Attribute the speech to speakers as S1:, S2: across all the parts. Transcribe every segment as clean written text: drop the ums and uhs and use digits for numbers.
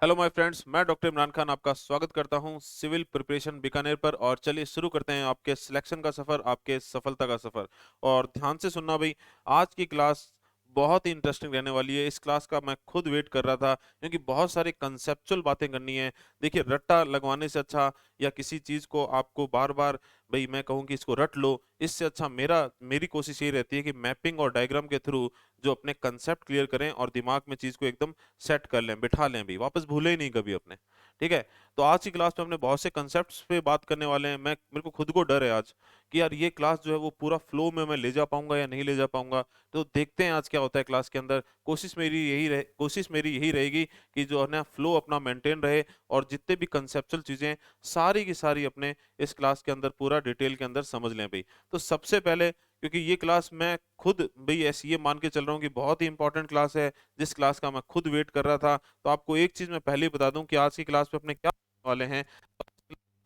S1: Hello my friends, मैं doctor Imran Khan आपका स्वागत करता हूं सिविल प्रिपरेशन बीकानेर पर। और चलिए शुरू करते हैं आपके सिलेक्शन का सफ़र, आपके सफलता का सफ़र। और ध्यान से सुनना भाई, आज की क्लास बहुत ही इंटरेस्टिंग रहने वाली है। इस क्लास का मैं खुद वेट कर रहा था क्योंकि बहुत सारी कंसेप्चुअल बातें करनी है। देखिए, रट्टा लगवाने से अच्छा, या किसी चीज़ को आपको बार बार भाई मैं कहूँ कि इसको रट लो, इससे अच्छा मेरी कोशिश ये रहती है कि मैपिंग और डायग्राम के थ्रू जो अपने कंसेप्ट क्लियर करें और दिमाग में चीज़ को एकदम सेट कर लें, बिठा लें, भी वापस भूले ही नहीं कभी अपने। ठीक है। तो आज की क्लास में हमने बहुत से कंसेप्ट्स पे बात करने वाले हैं। मैं मेरे को खुद को डर है आज कि यार ये क्लास जो है वो पूरा फ्लो में मैं ले जा पाऊंगा या नहीं ले जा पाऊंगा। तो देखते हैं आज क्या होता है क्लास के अंदर। कोशिश मेरी यही रहेगी कि जो है ना फ्लो अपना मेंटेन रहे, और जितने भी कंसेप्चुअल चीजें सारी की सारी अपने इस क्लास के अंदर पूरा डिटेल के अंदर समझ लें भाई। तो सबसे पहले, क्योंकि ये क्लास मैं खुद भाई ऐसी ये मान के चल रहा हूँ कि बहुत ही इंपॉर्टेंट क्लास है, जिस क्लास का मैं खुद वेट कर रहा था, तो आपको एक चीज मैं पहले ही बता दूं कि आज की क्लास में अपने क्या करने वाले हैं।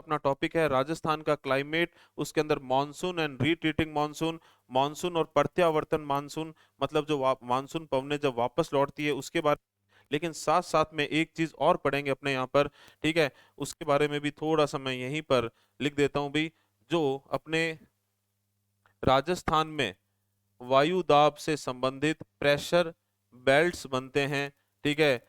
S1: अपना टॉपिक है राजस्थान का क्लाइमेट, उसके अंदर monsoon and retreating monsoon, monsoon और प्रत्यावर्तन मानसून, मतलब जो मानसून पवनें जब वापस लौटती है उसके बारे। लेकिन साथ साथ में एक चीज और पढ़ेंगे अपने यहाँ पर। ठीक है। उसके बारे में भी थोड़ा सा मैं यहीं पर लिख देता हूँ भाई। जो अपने राजस्थान में वायु दाब से संबंधित प्रेशर बेल्ट्स बनते हैं। ठीक है।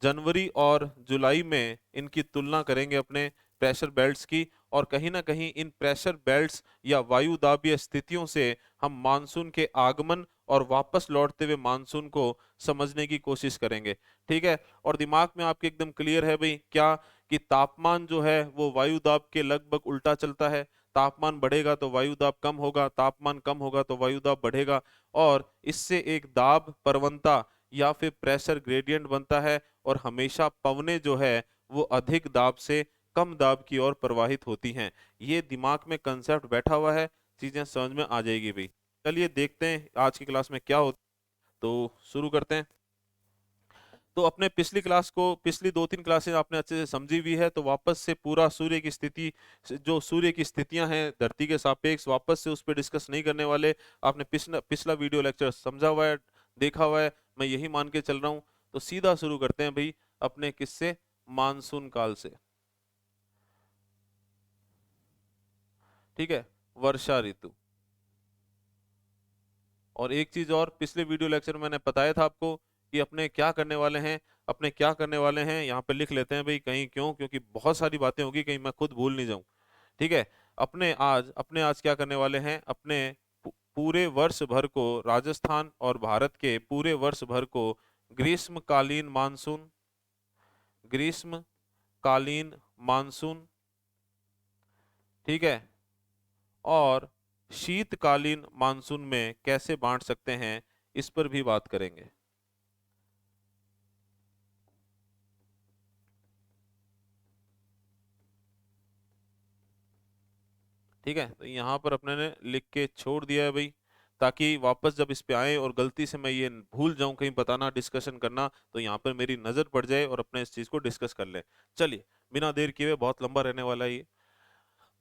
S1: जनवरी और जुलाई में इनकी तुलना करेंगे अपने प्रेशर बेल्ट्स की, और कहीं ना कहीं इन प्रेशर बेल्ट्स या वायु दाबीय स्थितियों से हम मानसून के आगमन और वापस लौटते हुए मानसून को समझने की कोशिश करेंगे। ठीक है। और दिमाग में आपके एकदम क्लियर है भाई क्या, कि तापमान जो है वो वायु दाब के लगभग उल्टा चलता है। तापमान बढ़ेगा तो वायु दाब कम होगा, तापमान कम होगा तो वायु दाब बढ़ेगा, और इससे एक दाब प्रवणता या फिर प्रेशर ग्रेडियंट बनता है। और हमेशा पवनें जो है वो अधिक दाब से कम दाब की ओर प्रवाहित होती हैं। ये दिमाग में कंसेप्ट बैठा हुआ है, चीजें समझ में आ जाएगी भाई। चलिए देखते हैं आज की क्लास में क्या होता है। तो शुरू करते हैं। तो अपने पिछली 2-3 क्लासें आपने अच्छे से समझी हुई है, तो वापस से पूरा सूर्य की स्थिति, जो सूर्य की स्थितियां हैं धरती के सापेक्ष, वापस से उस पर डिस्कस नहीं करने वाले। आपने पिछला पिछला वीडियो लेक्चर समझा हुआ है, देखा हुआ है, मैं यही मान के चल रहा हूँ। तो सीधा शुरू करते हैं भाई अपने किस्से मानसून काल से। ठीक है। वर्षा ऋतु। और एक चीज और, पिछले वीडियो लेक्चर में मैंने बताया था आपको कि अपने क्या करने वाले हैं। अपने क्या करने वाले हैं यहाँ पे लिख लेते हैं भाई, कहीं क्यों, क्योंकि बहुत सारी बातें होगी, कहीं मैं खुद भूल नहीं जाऊं। ठीक है। अपने आज क्या करने वाले हैं। अपने पूरे वर्ष भर को, राजस्थान और भारत के पूरे वर्ष भर को ग्रीष्मकालीन मानसून, ग्रीष्मकालीन मानसून, ठीक है, और शीतकालीन मानसून में कैसे बांट सकते हैं, इस पर भी बात करेंगे। ठीक है। तो यहाँ पर अपने ने लिख के छोड़ दिया है भाई, ताकि वापस जब इस पे आए और गलती से मैं ये भूल जाऊं कहीं बताना, डिस्कशन करना, तो यहाँ पर मेरी नजर पड़ जाए और अपने इस चीज को डिस्कस कर ले। चलिए, बिना देर किए हुए, बहुत लंबा रहने वाला है ये।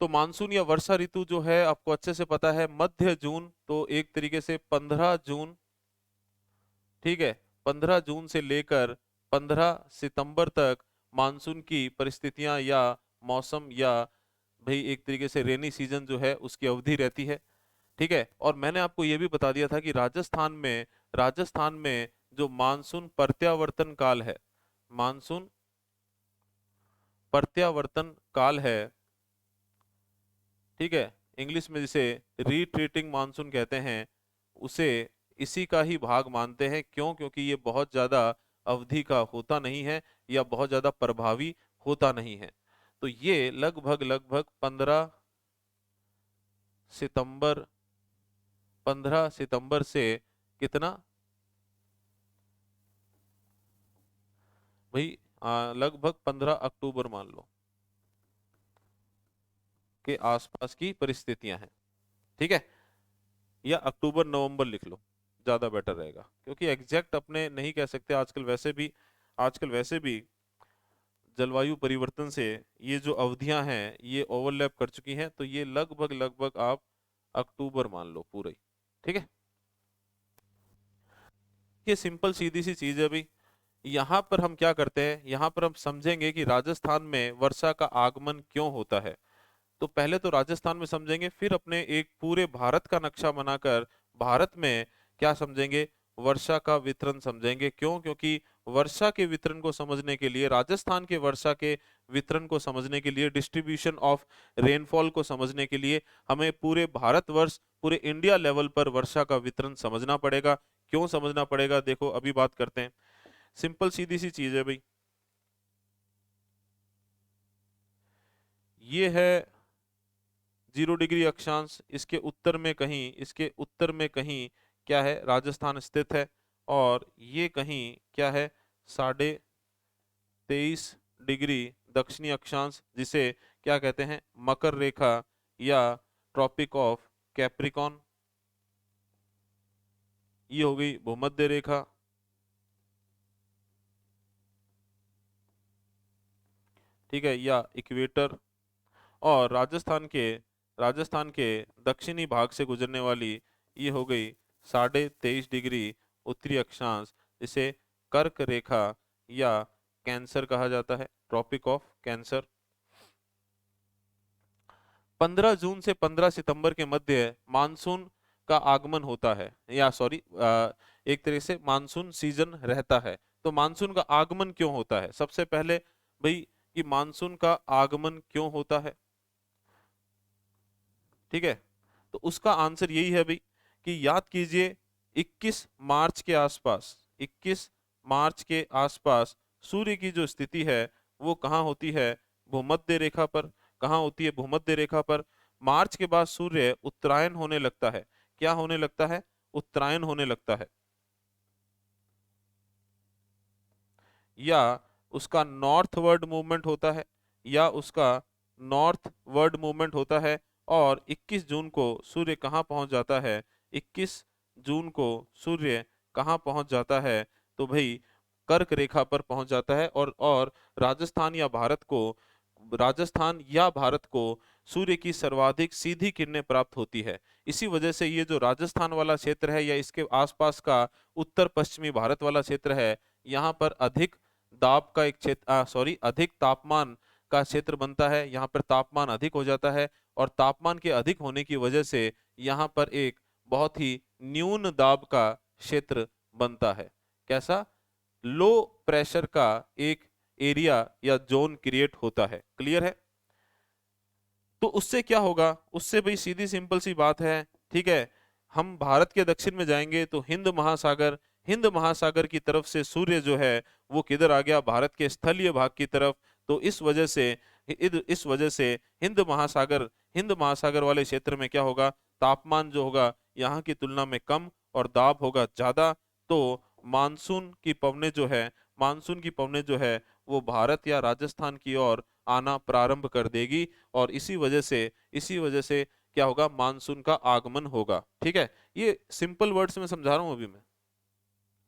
S1: तो मानसून या वर्षा ऋतु जो है आपको अच्छे से पता है, मध्य जून, तो एक तरीके से 15 जून, ठीक है, 15 जून से लेकर 15 सितंबर तक मानसून की परिस्थितियां या मौसम, या भाई एक तरीके से रेनी सीजन जो है उसकी अवधि रहती है। ठीक है। और मैंने आपको यह भी बता दिया था कि राजस्थान में जो मानसून प्रत्यावर्तन काल है, मानसून प्रत्यावर्तन काल है, ठीक है, इंग्लिश में जिसे रीट्रीटिंग मानसून कहते हैं, उसे इसी का ही भाग मानते हैं। क्यों? क्योंकि ये बहुत ज्यादा अवधि का होता नहीं है, या बहुत ज्यादा प्रभावी होता नहीं है। तो ये लगभग लगभग सितंबर 15 सितंबर से कितना भाई, लगभग 15 अक्टूबर मान लो के आसपास की परिस्थितियां हैं। ठीक है। या अक्टूबर नवंबर लिख लो, ज्यादा बेटर रहेगा, क्योंकि एग्जैक्ट अपने नहीं कह सकते। आजकल वैसे भी जलवायु परिवर्तन से ये जो अवधियां हैं ये ओवरलैप कर चुकी हैं, तो ये लगभग लगभग आप अक्टूबर मान लो पूरा ही। ठीक है। ये सिंपल सीधी सी चीज है भाई। यहाँ पर हम क्या करते हैं, यहाँ पर हम समझेंगे कि राजस्थान में वर्षा का आगमन क्यों होता है। तो पहले तो राजस्थान में समझेंगे, फिर अपने एक पूरे भारत का नक्शा बनाकर भारत में क्या समझेंगे, वर्षा का वितरण समझेंगे। क्यों? क्योंकि वर्षा के वितरण को समझने के लिए, राजस्थान के वर्षा के वितरण को समझने के लिए, डिस्ट्रीब्यूशन ऑफ रेनफॉल को समझने के लिए हमें पूरे भारतवर्ष, पूरे इंडिया लेवल पर वर्षा का वितरण समझना पड़ेगा। क्यों समझना पड़ेगा, देखो अभी बात करते हैं। सिंपल सीधी सी चीज है भाई, ये है 0 डिग्री अक्षांश, इसके उत्तर में कहीं, इसके उत्तर में कहीं क्या है, राजस्थान स्थित है। और ये कहीं क्या है, 23.5 डिग्री दक्षिणी अक्षांश, जिसे क्या कहते हैं, मकर रेखा या ट्रॉपिक ऑफ कैप्रिकॉन। ये हो गई भूमध्य रेखा, ठीक है, या इक्वेटर। और राजस्थान के दक्षिणी भाग से गुजरने वाली ये हो गई 23.5 डिग्री उत्तरी अक्षांश, जिसे कर्क रेखा या कैंसर कहा जाता है, ट्रॉपिक ऑफ कैंसर। 15 जून से 15 सितंबर के मध्य मानसून का आगमन होता है, या सॉरी, एक तरह से मानसून सीजन रहता है। तो मानसून का आगमन क्यों होता है, सबसे पहले भाई, कि मानसून का आगमन क्यों होता है, ठीक है। तो उसका आंसर यही है भाई, कि याद कीजिए 21 मार्च के आसपास, 21 मार्च के आसपास सूर्य की जो स्थिति है वो कहाँ होती है, भूमध्य रेखा पर। कहाँ होती है, भूमध्य रेखा पर। मार्च के बाद सूर्य उत्तरायण होने लगता है। क्या होने लगता है, उत्तरायण होने लगता है, या उसका नॉर्थवर्ड मूवमेंट होता है, या उसका नॉर्थवर्ड मूवमेंट होता है। और 21 जून को सूर्य कहाँ पहुंच जाता है, 21 जून को सूर्य कहाँ पहुंच जाता है, तो भाई कर्क रेखा पर पहुंच जाता है। और राजस्थान या भारत को सूर्य की सर्वाधिक सीधी किरणें प्राप्त होती है। इसी वजह से ये जो राजस्थान वाला क्षेत्र है या इसके आसपास का उत्तर पश्चिमी भारत वाला क्षेत्र है, यहाँ पर अधिक दाब का एक क्षेत्र, सॉरी, अधिक तापमान का क्षेत्र बनता है। यहाँ पर तापमान अधिक हो जाता है, और तापमान के अधिक होने की वजह से यहाँ पर एक बहुत ही न्यून दाब का क्षेत्र बनता है। कैसा, लो प्रेशर का एक एरिया या जोन क्रिएट होता है। क्लियर है। तो उससे क्या होगा, उससे भाई सीधी सिंपल सी बात है, ठीक है। हम भारत के दक्षिण में जाएंगे तो हिंद महासागर की तरफ से सूर्य जो है वो किधर आ गया, भारत के स्थलीय भाग की तरफ। तो इस वजह से हिंद महासागर वाले क्षेत्र में क्या होगा, तापमान जो होगा यहाँ की तुलना में कम, और दाब होगा ज्यादा। तो मानसून की पवनें जो है वो भारत या राजस्थान की ओर आना प्रारंभ कर देगी। और इसी वजह से क्या होगा, मानसून का आगमन होगा। ठीक है, ये सिंपल वर्ड्स में समझा रहा हूं अभी मैं,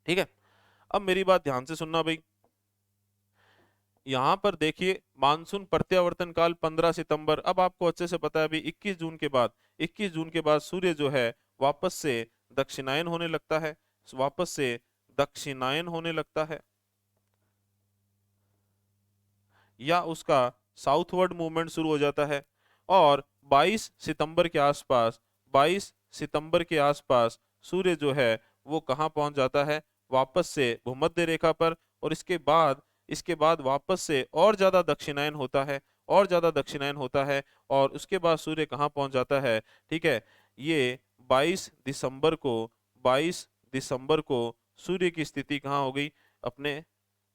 S1: ठीक है। अब मेरी बात ध्यान से सुनना भाई, यहाँ पर देखिए मानसून प्रत्यावर्तन काल 15 सितंबर। अब आपको अच्छे से पता है अभी 21 जून के बाद सूर्य जो है वापस से दक्षिणायन होने लगता है, वापस से दक्षिणायन होने लगता है, या उसका साउथवर्ड मूवमेंट शुरू हो जाता है। और 22 सितंबर के आसपास 22 सितंबर के आसपास सूर्य जो है वो कहाँ पहुंच जाता है, वापस से भूमध्य रेखा पर। और इसके बाद वापस से और ज्यादा दक्षिणायन होता है, और ज्यादा दक्षिणायन होता है। और उसके बाद सूर्य कहाँ पहुंच जाता है, ठीक है। ये 22 दिसंबर को 22 दिसंबर को सूर्य की स्थिति कहाँ हो गई, अपने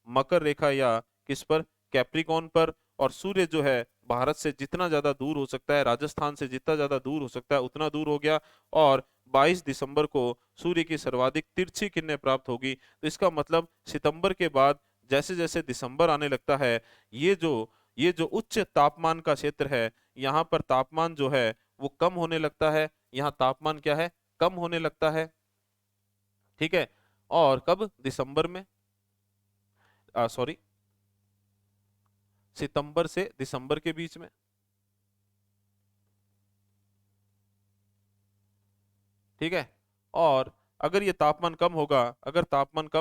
S1: मकर रेखा या किस पर, कैप्रिकॉन पर। और सूर्य जो है भारत से जितना ज्यादा दूर हो सकता है, राजस्थान से जितना ज्यादा दूर हो सकता है उतना दूर हो गया। और 22 दिसंबर को सूर्य की सर्वाधिक तिरछी किरणें प्राप्त होगी। तो इसका मतलब सितंबर के बाद जैसे जैसे दिसंबर आने लगता है, ये जो उच्च तापमान का क्षेत्र है, यहाँ पर तापमान जो है वो कम होने लगता है। यहाँ तापमान क्या है, कम होने लगता है, ठीक है। और कब, दिसंबर में, सॉरी, सितंबर से दिसंबर के बीच में, ठीक है। और अगर तापमान कम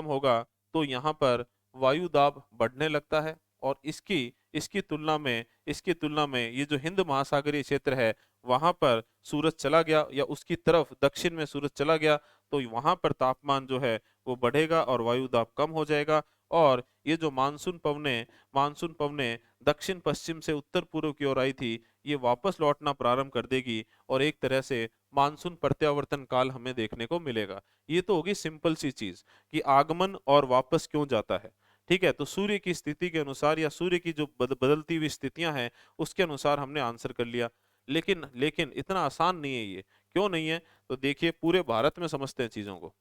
S1: होगा तो यहाँ पर वायु दाब बढ़ने लगता है। और इसकी इसकी तुलना में ये जो हिंद महासागरीय क्षेत्र है वहां पर सूरज चला गया या उसकी तरफ दक्षिण में सूरज चला गया तो वहां पर तापमान जो है वो बढ़ेगा और वायु दाब कम हो जाएगा। और ये जो मानसून पवने दक्षिण पश्चिम से उत्तर पूर्व की ओर आई थी, ये वापस लौटना प्रारंभ कर देगी और एक तरह से मानसून प्रत्यावर्तन काल हमें देखने को मिलेगा। ये तो होगी सिंपल सी चीज कि आगमन और वापस क्यों जाता है। ठीक है, तो सूर्य की स्थिति के अनुसार या सूर्य की जो बदलती हुई स्थितियां हैं उसके अनुसार हमने आंसर कर लिया। लेकिन लेकिन इतना आसान नहीं है ये। क्यों नहीं है? तो देखिए, पूरे भारत में समझते हैं चीजों को।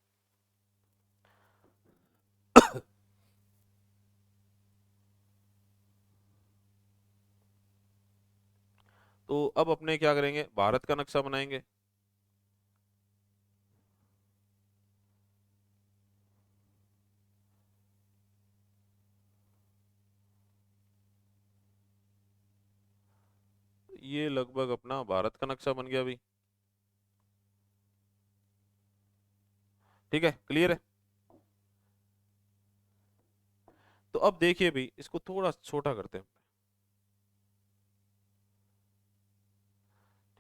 S1: तो अब अपने क्या करेंगे, भारत का नक्शा बनाएंगे। ये लगभग अपना भारत का नक्शा बन गया अभी। ठीक है, क्लियर है। तो अब देखिए भी, इसको थोड़ा छोटा करते हैं।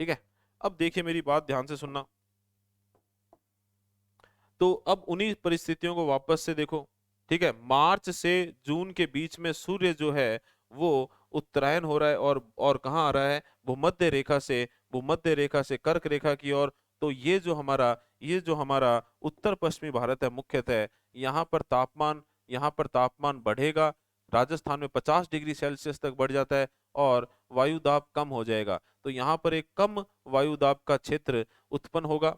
S1: ठीक है, अब देखिए मेरी बात ध्यान से सुनना। तो अब उन्हीं परिस्थितियों को वापस से देखो। ठीक है, मार्च से जून के बीच में सूर्य जो है वो उत्तरायण हो रहा है और कहाँ आ रहा है, भूमध्य रेखा से कर्क रेखा की ओर। तो ये जो हमारा उत्तर पश्चिमी भारत है मुख्यतः, यहाँ पर तापमान बढ़ेगा। राजस्थान में 50 डिग्री सेल्सियस तक बढ़ जाता है और वायु दाब कम हो जाएगा। तो यहाँ पर एक कम वायु दाब का क्षेत्र उत्पन्न होगा।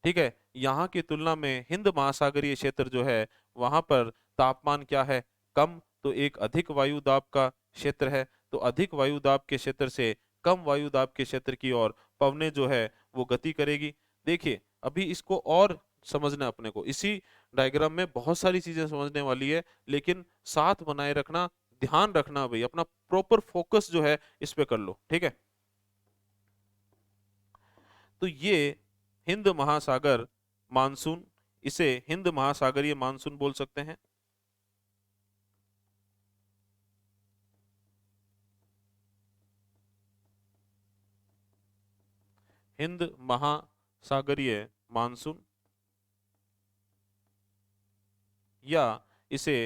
S1: ठीक है, यहाँ की तुलना में हिंद महासागरीय क्षेत्र जो है वहां पर तापमान क्या है, कम। तो एक अधिक वायु दाब का क्षेत्र है। तो अधिक वायु दाब के क्षेत्र से कम वायु दाब के क्षेत्र की ओर पवनें जो है वो गति करेगी। देखिए, अभी इसको और समझना है अपने को। इसी डायग्राम में बहुत सारी चीजें समझने वाली है, लेकिन साथ बनाए रखना, ध्यान रखना भाई, अपना प्रॉपर फोकस जो है इस पे कर लो। ठीक है, तो ये हिंद महासागर मानसून, इसे हिंद महासागरीय मानसून बोल सकते हैं। हिंद महासागरीय मानसून, या इसे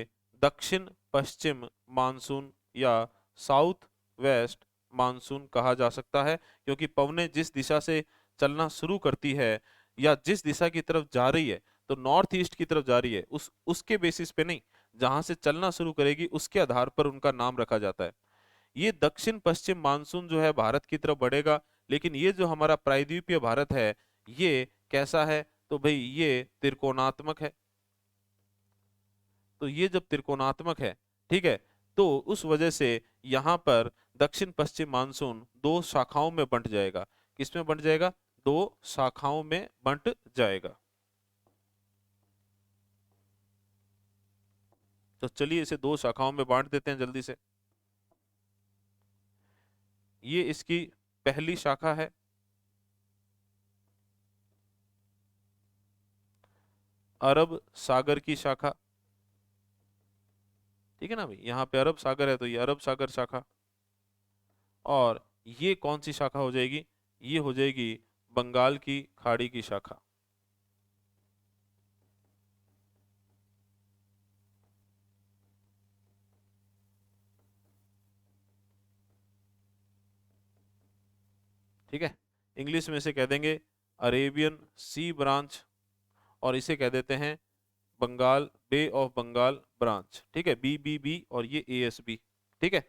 S1: दक्षिण पश्चिम मानसून या साउथ वेस्ट मानसून कहा जा सकता है, क्योंकि पवनें जिस दिशा से चलना शुरू करती है या जिस दिशा की तरफ जा रही है, तो नॉर्थ ईस्ट की तरफ जा रही है, उसके बेसिस पे नहीं, जहां से चलना शुरू करेगी उसके आधार पर उनका नाम रखा जाता है। ये दक्षिण पश्चिम मानसून जो है भारत की तरफ बढ़ेगा। लेकिन ये जो हमारा प्रायद्वीपीय भारत है, ये कैसा है? तो भाई ये त्रिकोणात्मक है। तो ये जब त्रिकोणात्मक है, ठीक है, तो उस वजह से यहाँ पर दक्षिण पश्चिम मानसून दो शाखाओं में बंट जाएगा। किसमें बंट जाएगा? दो शाखाओं में बंट जाएगा। तो चलिए इसे दो शाखाओं में बांट देते हैं जल्दी से। ये इसकी पहली शाखा है, अरब सागर की शाखा। ठीक है ना भाई, यहाँ पे अरब सागर है तो ये अरब सागर शाखा। और ये कौन सी शाखा हो जाएगी? ये हो जाएगी बंगाल की खाड़ी की शाखा। ठीक है, इंग्लिश में इसे कह देंगे अरेबियन सी ब्रांच, और इसे कह देते हैं बंगाल बे ऑफ बंगाल ब्रांच। ठीक है, BBB और ये ASB। ठीक है,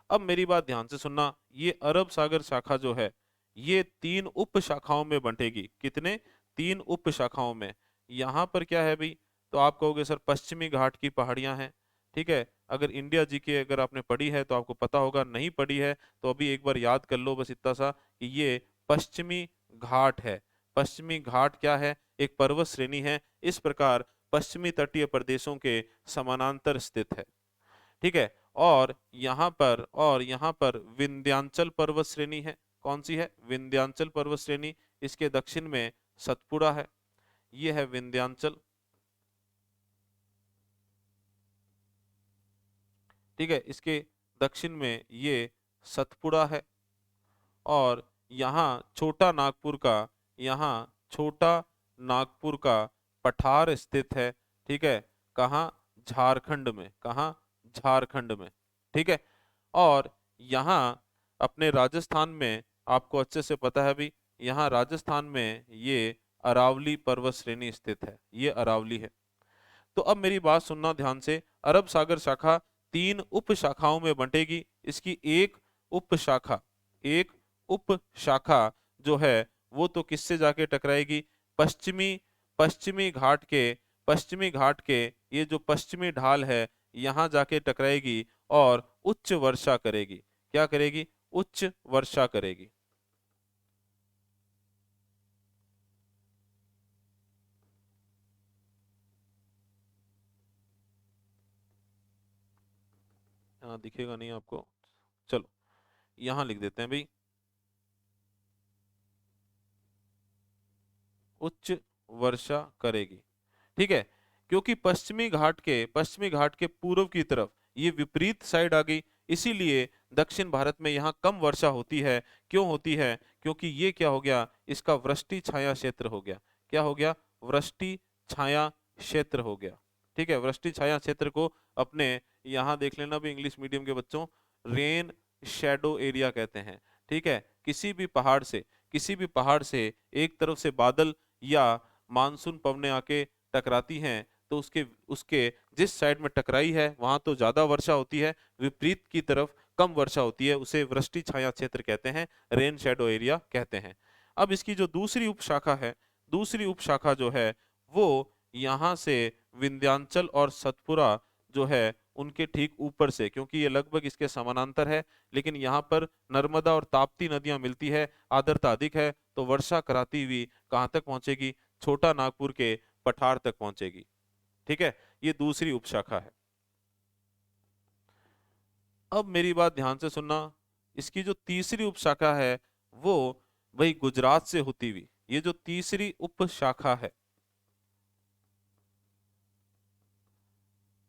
S1: अब मेरी बात ध्यान से सुनना। ये अरब सागर शाखा जो है ये तीन उप शाखाओं में बंटेगी। कितने? तीन उप शाखाओं में। यहाँ पर क्या है भाई? तो आप कहोगे सर पश्चिमी घाट की पहाड़ियां हैं। ठीक है, अगर इंडिया जीके अगर आपने पढ़ी है तो आपको पता होगा, नहीं पढ़ी है तो अभी एक बार याद कर लो बस इतना सा कि ये पश्चिमी घाट है। पश्चिमी घाट क्या है? एक पर्वत श्रेणी है। इस प्रकार पश्चिमी तटीय प्रदेशों के समानांतर स्थित है। ठीक है, और यहाँ पर विंध्याचल पर्वत श्रेणी है। कौन सी है? विंध्याचल पर्वत श्रेणी। इसके दक्षिण में सतपुड़ा है। ये है विंध्याचल। ठीक है, इसके दक्षिण में ये सतपुड़ा है, और यहाँ छोटा नागपुर का पठार स्थित है। ठीक है, कहाँ? झारखंड में। कहाँ? झारखंड में। ठीक है, और यहाँ अपने राजस्थान में आपको अच्छे से पता है भी, यहाँ राजस्थान में ये अरावली पर्वत श्रेणी स्थित है, ये अरावली है। तो अब मेरी बात सुनना ध्यान से। अरब सागर शाखा 3 उप शाखाओं में बंटेगी। इसकी एक उप शाखा जो है वो तो किससे जाके टकराएगी? पश्चिमी पश्चिमी घाट के ये जो पश्चिमी ढाल है यहाँ जाके टकराएगी और उच्च वर्षा करेगी। क्या करेगी? उच्च वर्षा करेगी। यहाँ दिखेगा नहीं आपको, चलो यहाँ लिख देते हैं भाई, उच्च वर्षा करेगी। ठीक है, क्योंकि पश्चिमी घाट के पूर्व की तरफ ये विपरीत साइड आ गई, इसीलिए दक्षिण भारत में यहाँ कम वर्षा होती है। क्यों होती है? क्योंकि ये क्या हो गया? इसका वृष्टि छाया क्षेत्र हो गया। क्या हो गया? वृष्टि छाया क्षेत्र हो गया। ठीक है, वृष्टि छाया क्षेत्र को अपने यहाँ देख लेना भी, इंग्लिश मीडियम के बच्चों, रेन शेडो एरिया कहते हैं। ठीक है, किसी भी पहाड़ से एक तरफ से बादल या मानसून पवनें आके टकराती हैं, तो उसके उसके जिस साइड में टकराई है वहां तो ज्यादा वर्षा होती है, विपरीत की तरफ कम वर्षा होती है, उसे वृष्टि छाया क्षेत्र कहते हैं, रेन शेडो एरिया कहते हैं। अब इसकी जो दूसरी उपशाखा है, दूसरी उपशाखा जो है वो यहाँ से विंध्याचल और सतपुरा जो है उनके ठीक ऊपर से, क्योंकि ये लगभग इसके समानांतर है, लेकिन यहाँ पर नर्मदा और ताप्ती नदियां मिलती है, आर्द्रता अधिक है, तो वर्षा कराती हुई कहाँ तक पहुंचेगी? छोटा नागपुर के पठार तक पहुंचेगी। ठीक है, ये दूसरी उपशाखा है। अब मेरी बात ध्यान से सुनना, इसकी जो तीसरी उपशाखा है वो वही गुजरात से होती हुई, ये जो तीसरी उपशाखा है,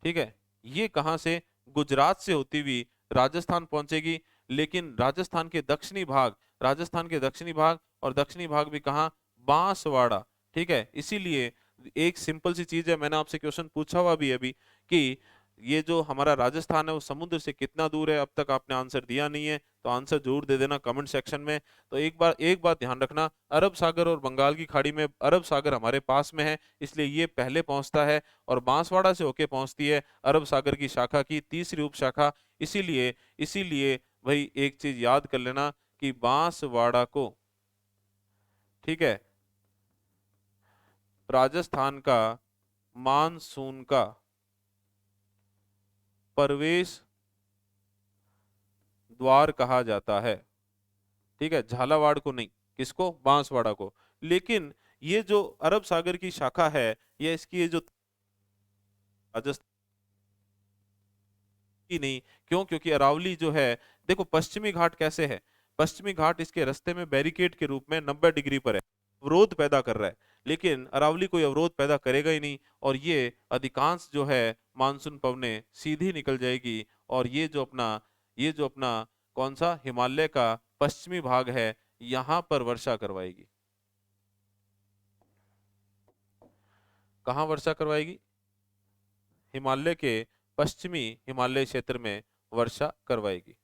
S1: ठीक है, ये कहां से? गुजरात से होती हुई राजस्थान पहुंचेगी। लेकिन राजस्थान के दक्षिणी भाग, और दक्षिणी भाग भी कहाँ? बांसवाड़ा। ठीक है, इसीलिए एक सिंपल सी चीज है, मैंने आपसे क्वेश्चन पूछा हुआ भी अभी कि ये जो हमारा राजस्थान है वो समुद्र से कितना दूर है, अब तक आपने आंसर दिया नहीं है, तो आंसर जरूर दे देना कमेंट सेक्शन में। तो एक बात ध्यान रखना, अरब सागर और बंगाल की खाड़ी में अरब सागर हमारे पास में है, इसलिए ये पहले पहुंचता है, और बांसवाड़ा से होके पहुंचती है अरब सागर की शाखा की तीसरी उपशाखा। इसीलिए इसीलिए भाई एक चीज याद कर लेना कि बांसवाड़ा को, ठीक है, राजस्थान का मानसून का प्रवेश द्वार कहा जाता है। ठीक है, झालावाड़ को नहीं, किसको? बांसवाड़ा को। लेकिन ये जो अरब सागर की शाखा है, ये इसकी ये जो राजस्थान की नहीं, क्यों? क्योंकि अरावली जो है, देखो पश्चिमी घाट कैसे है, पश्चिमी घाट इसके रास्ते में बैरिकेड के रूप में 90 डिग्री पर है, अवरोध पैदा कर रहा है, लेकिन अरावली कोई अवरोध पैदा करेगा ही नहीं, और ये अधिकांश जो है मानसून पवने सीधी निकल जाएगी, और ये जो अपना कौन सा हिमालय का पश्चिमी भाग है, यहाँ पर वर्षा करवाएगी। कहाँ वर्षा करवाएगी? हिमालय के पश्चिमी हिमालय क्षेत्र में वर्षा करवाएगी।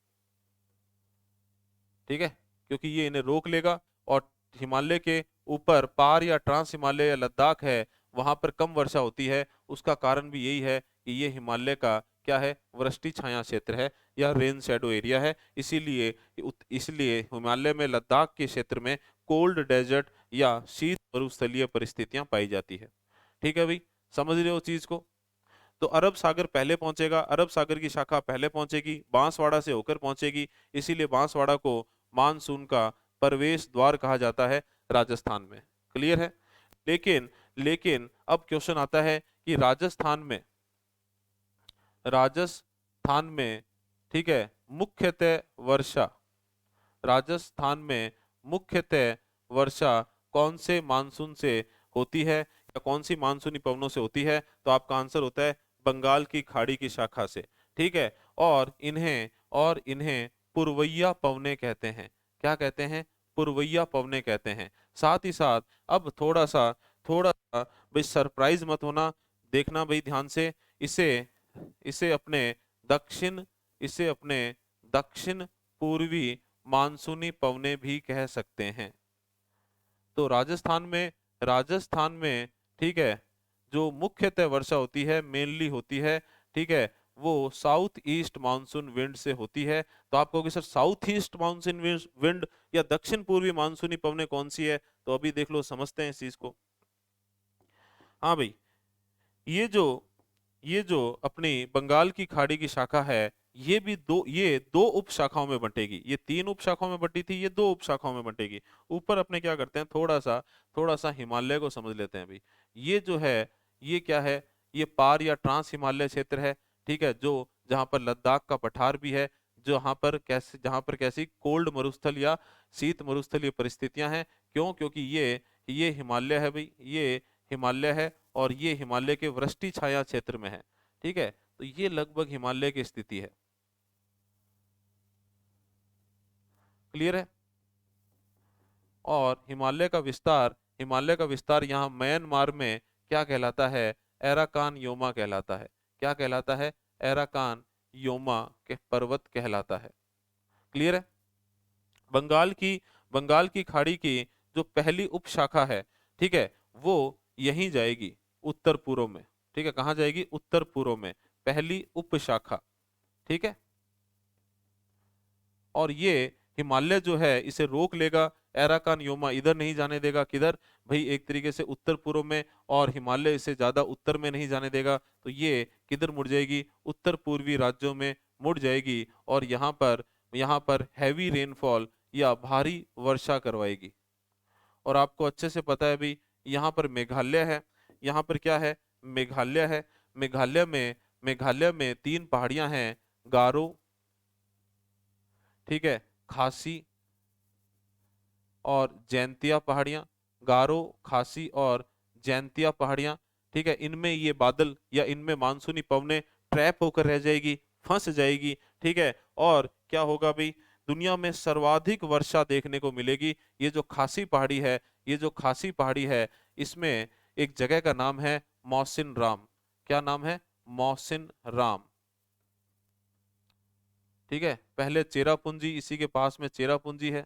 S1: ठीक है, क्योंकि ये इन्हें रोक लेगा, और हिमालय के ऊपर पार या ट्रांस हिमालय या लद्दाख है, वहां पर कम वर्षा होती है। उसका कारण भी यही है कि ये हिमालय का क्या है? वृष्टि छाया क्षेत्र है या रेन शैडो एरिया है। इसलिए हिमालय में, लद्दाख के क्षेत्र में कोल्ड डेजर्ट या शीत मरुस्थलीय परिस्थितियां पाई जाती है। ठीक है भाई, समझ रहे हो चीज को? तो अरब सागर पहले पहुंचेगा, अरब सागर की शाखा पहले पहुंचेगी, बांसवाड़ा से होकर पहुंचेगी, इसीलिए बांसवाड़ा को मानसून का प्रवेश द्वार कहा जाता है राजस्थान में। क्लियर है? लेकिन लेकिन अब क्वेश्चन आता है कि राजस्थान में, ठीक है, मुख्यतः वर्षा, राजस्थान में मुख्यतः वर्षा कौन से मानसून से होती है, या कौन सी मानसूनी पवनों से होती है? तो आपका आंसर होता है बंगाल की खाड़ी की शाखा से। ठीक है, और इन्हें पुरवैया पवने कहते हैं। क्या कहते हैं? पुरवैया पवने कहते हैं। साथ ही साथ अब थोड़ा सा भाई सरप्राइज मत होना, देखना भाई ध्यान से। इसे इसे अपने दक्षिण इसे अपने दक्षिण पूर्वी मानसूनी पवने भी कह सकते हैं। तो राजस्थान में ठीक है, जो मुख्यतः वर्षा होती है मेनली होती है, ठीक है, वो साउथ ईस्ट मानसून विंड से होती है। तो आप कहोगे sir south east monsoon wind या दक्षिण पूर्वी मानसूनी पवनें कौन सी है? तो अभी देख लो, समझते हैं इस चीज को। हाँ भाई, ये जो ये जो अपनी बंगाल की खाड़ी की शाखा है, ये दो उप शाखाओं में बंटेगी। ये तीन उप शाखाओं में बंटी थी, ये दो उप शाखाओं में बंटेगी। ऊपर अपने क्या करते हैं, थोड़ा सा हिमालय को समझ लेते हैं भाई। ये जो है, ये क्या है? ये पार या ट्रांस हिमालय क्षेत्र है, ठीक है, जो जहां पर लद्दाख का पठार भी है, जहां पर कैसी कोल्ड मरुस्थल या शीत मरुस्थलीय परिस्थितियां हैं। क्यों? क्योंकि ये हिमालय है भाई, ये हिमालय है, और ये हिमालय के वृष्टि छाया क्षेत्र में है। ठीक है, तो ये लगभग हिमालय की स्थिति है। क्लियर है? और हिमालय का विस्तार यहाँ म्यांमार में क्या कहलाता है? एराकान योमा कहलाता है। क्या कहलाता है? एराकान योमा के पर्वत कहलाता है। क्लियर है? बंगाल की बंगाल की खाड़ी की जो पहली उपशाखा है, ठीक है, वो यहीं जाएगी, उत्तर पूर्व में। ठीक है, कहाँ जाएगी? उत्तर पूर्व में पहली उपशाखा। ठीक है, और ये हिमालय जो है इसे रोक लेगा, एराकान योमा इधर नहीं जाने देगा। किधर भाई? एक तरीके से उत्तर पूर्व में, और हिमालय इसे ज्यादा उत्तर में नहीं जाने देगा। तो ये किधर मुड़ जाएगी? उत्तर पूर्वी राज्यों में मुड़ जाएगी, और यहाँ पर हैवी रेनफॉल या भारी वर्षा करवाएगी। और आपको अच्छे से पता है भाई, यहाँ पर मेघालय है। यहाँ पर क्या है? मेघालय है। मेघालय में तीन पहाड़ियां हैं, गारो, ठीक है, खासी और जैंतिया पहाड़ियां। गारो, खासी और जैंतिया पहाड़ियां, ठीक है, इनमें ये बादल या इनमें मानसूनी पवनें ट्रैप होकर रह जाएगी, फंस जाएगी। ठीक है, और क्या होगा भाई? दुनिया में सर्वाधिक वर्षा देखने को मिलेगी। ये जो खासी पहाड़ी है, इसमें एक जगह का नाम है मौसिन राम। क्या नाम है? मौसिन राम। ठीक है, पहले चेरापूंजी, इसी के पास में चेरापूंजी है।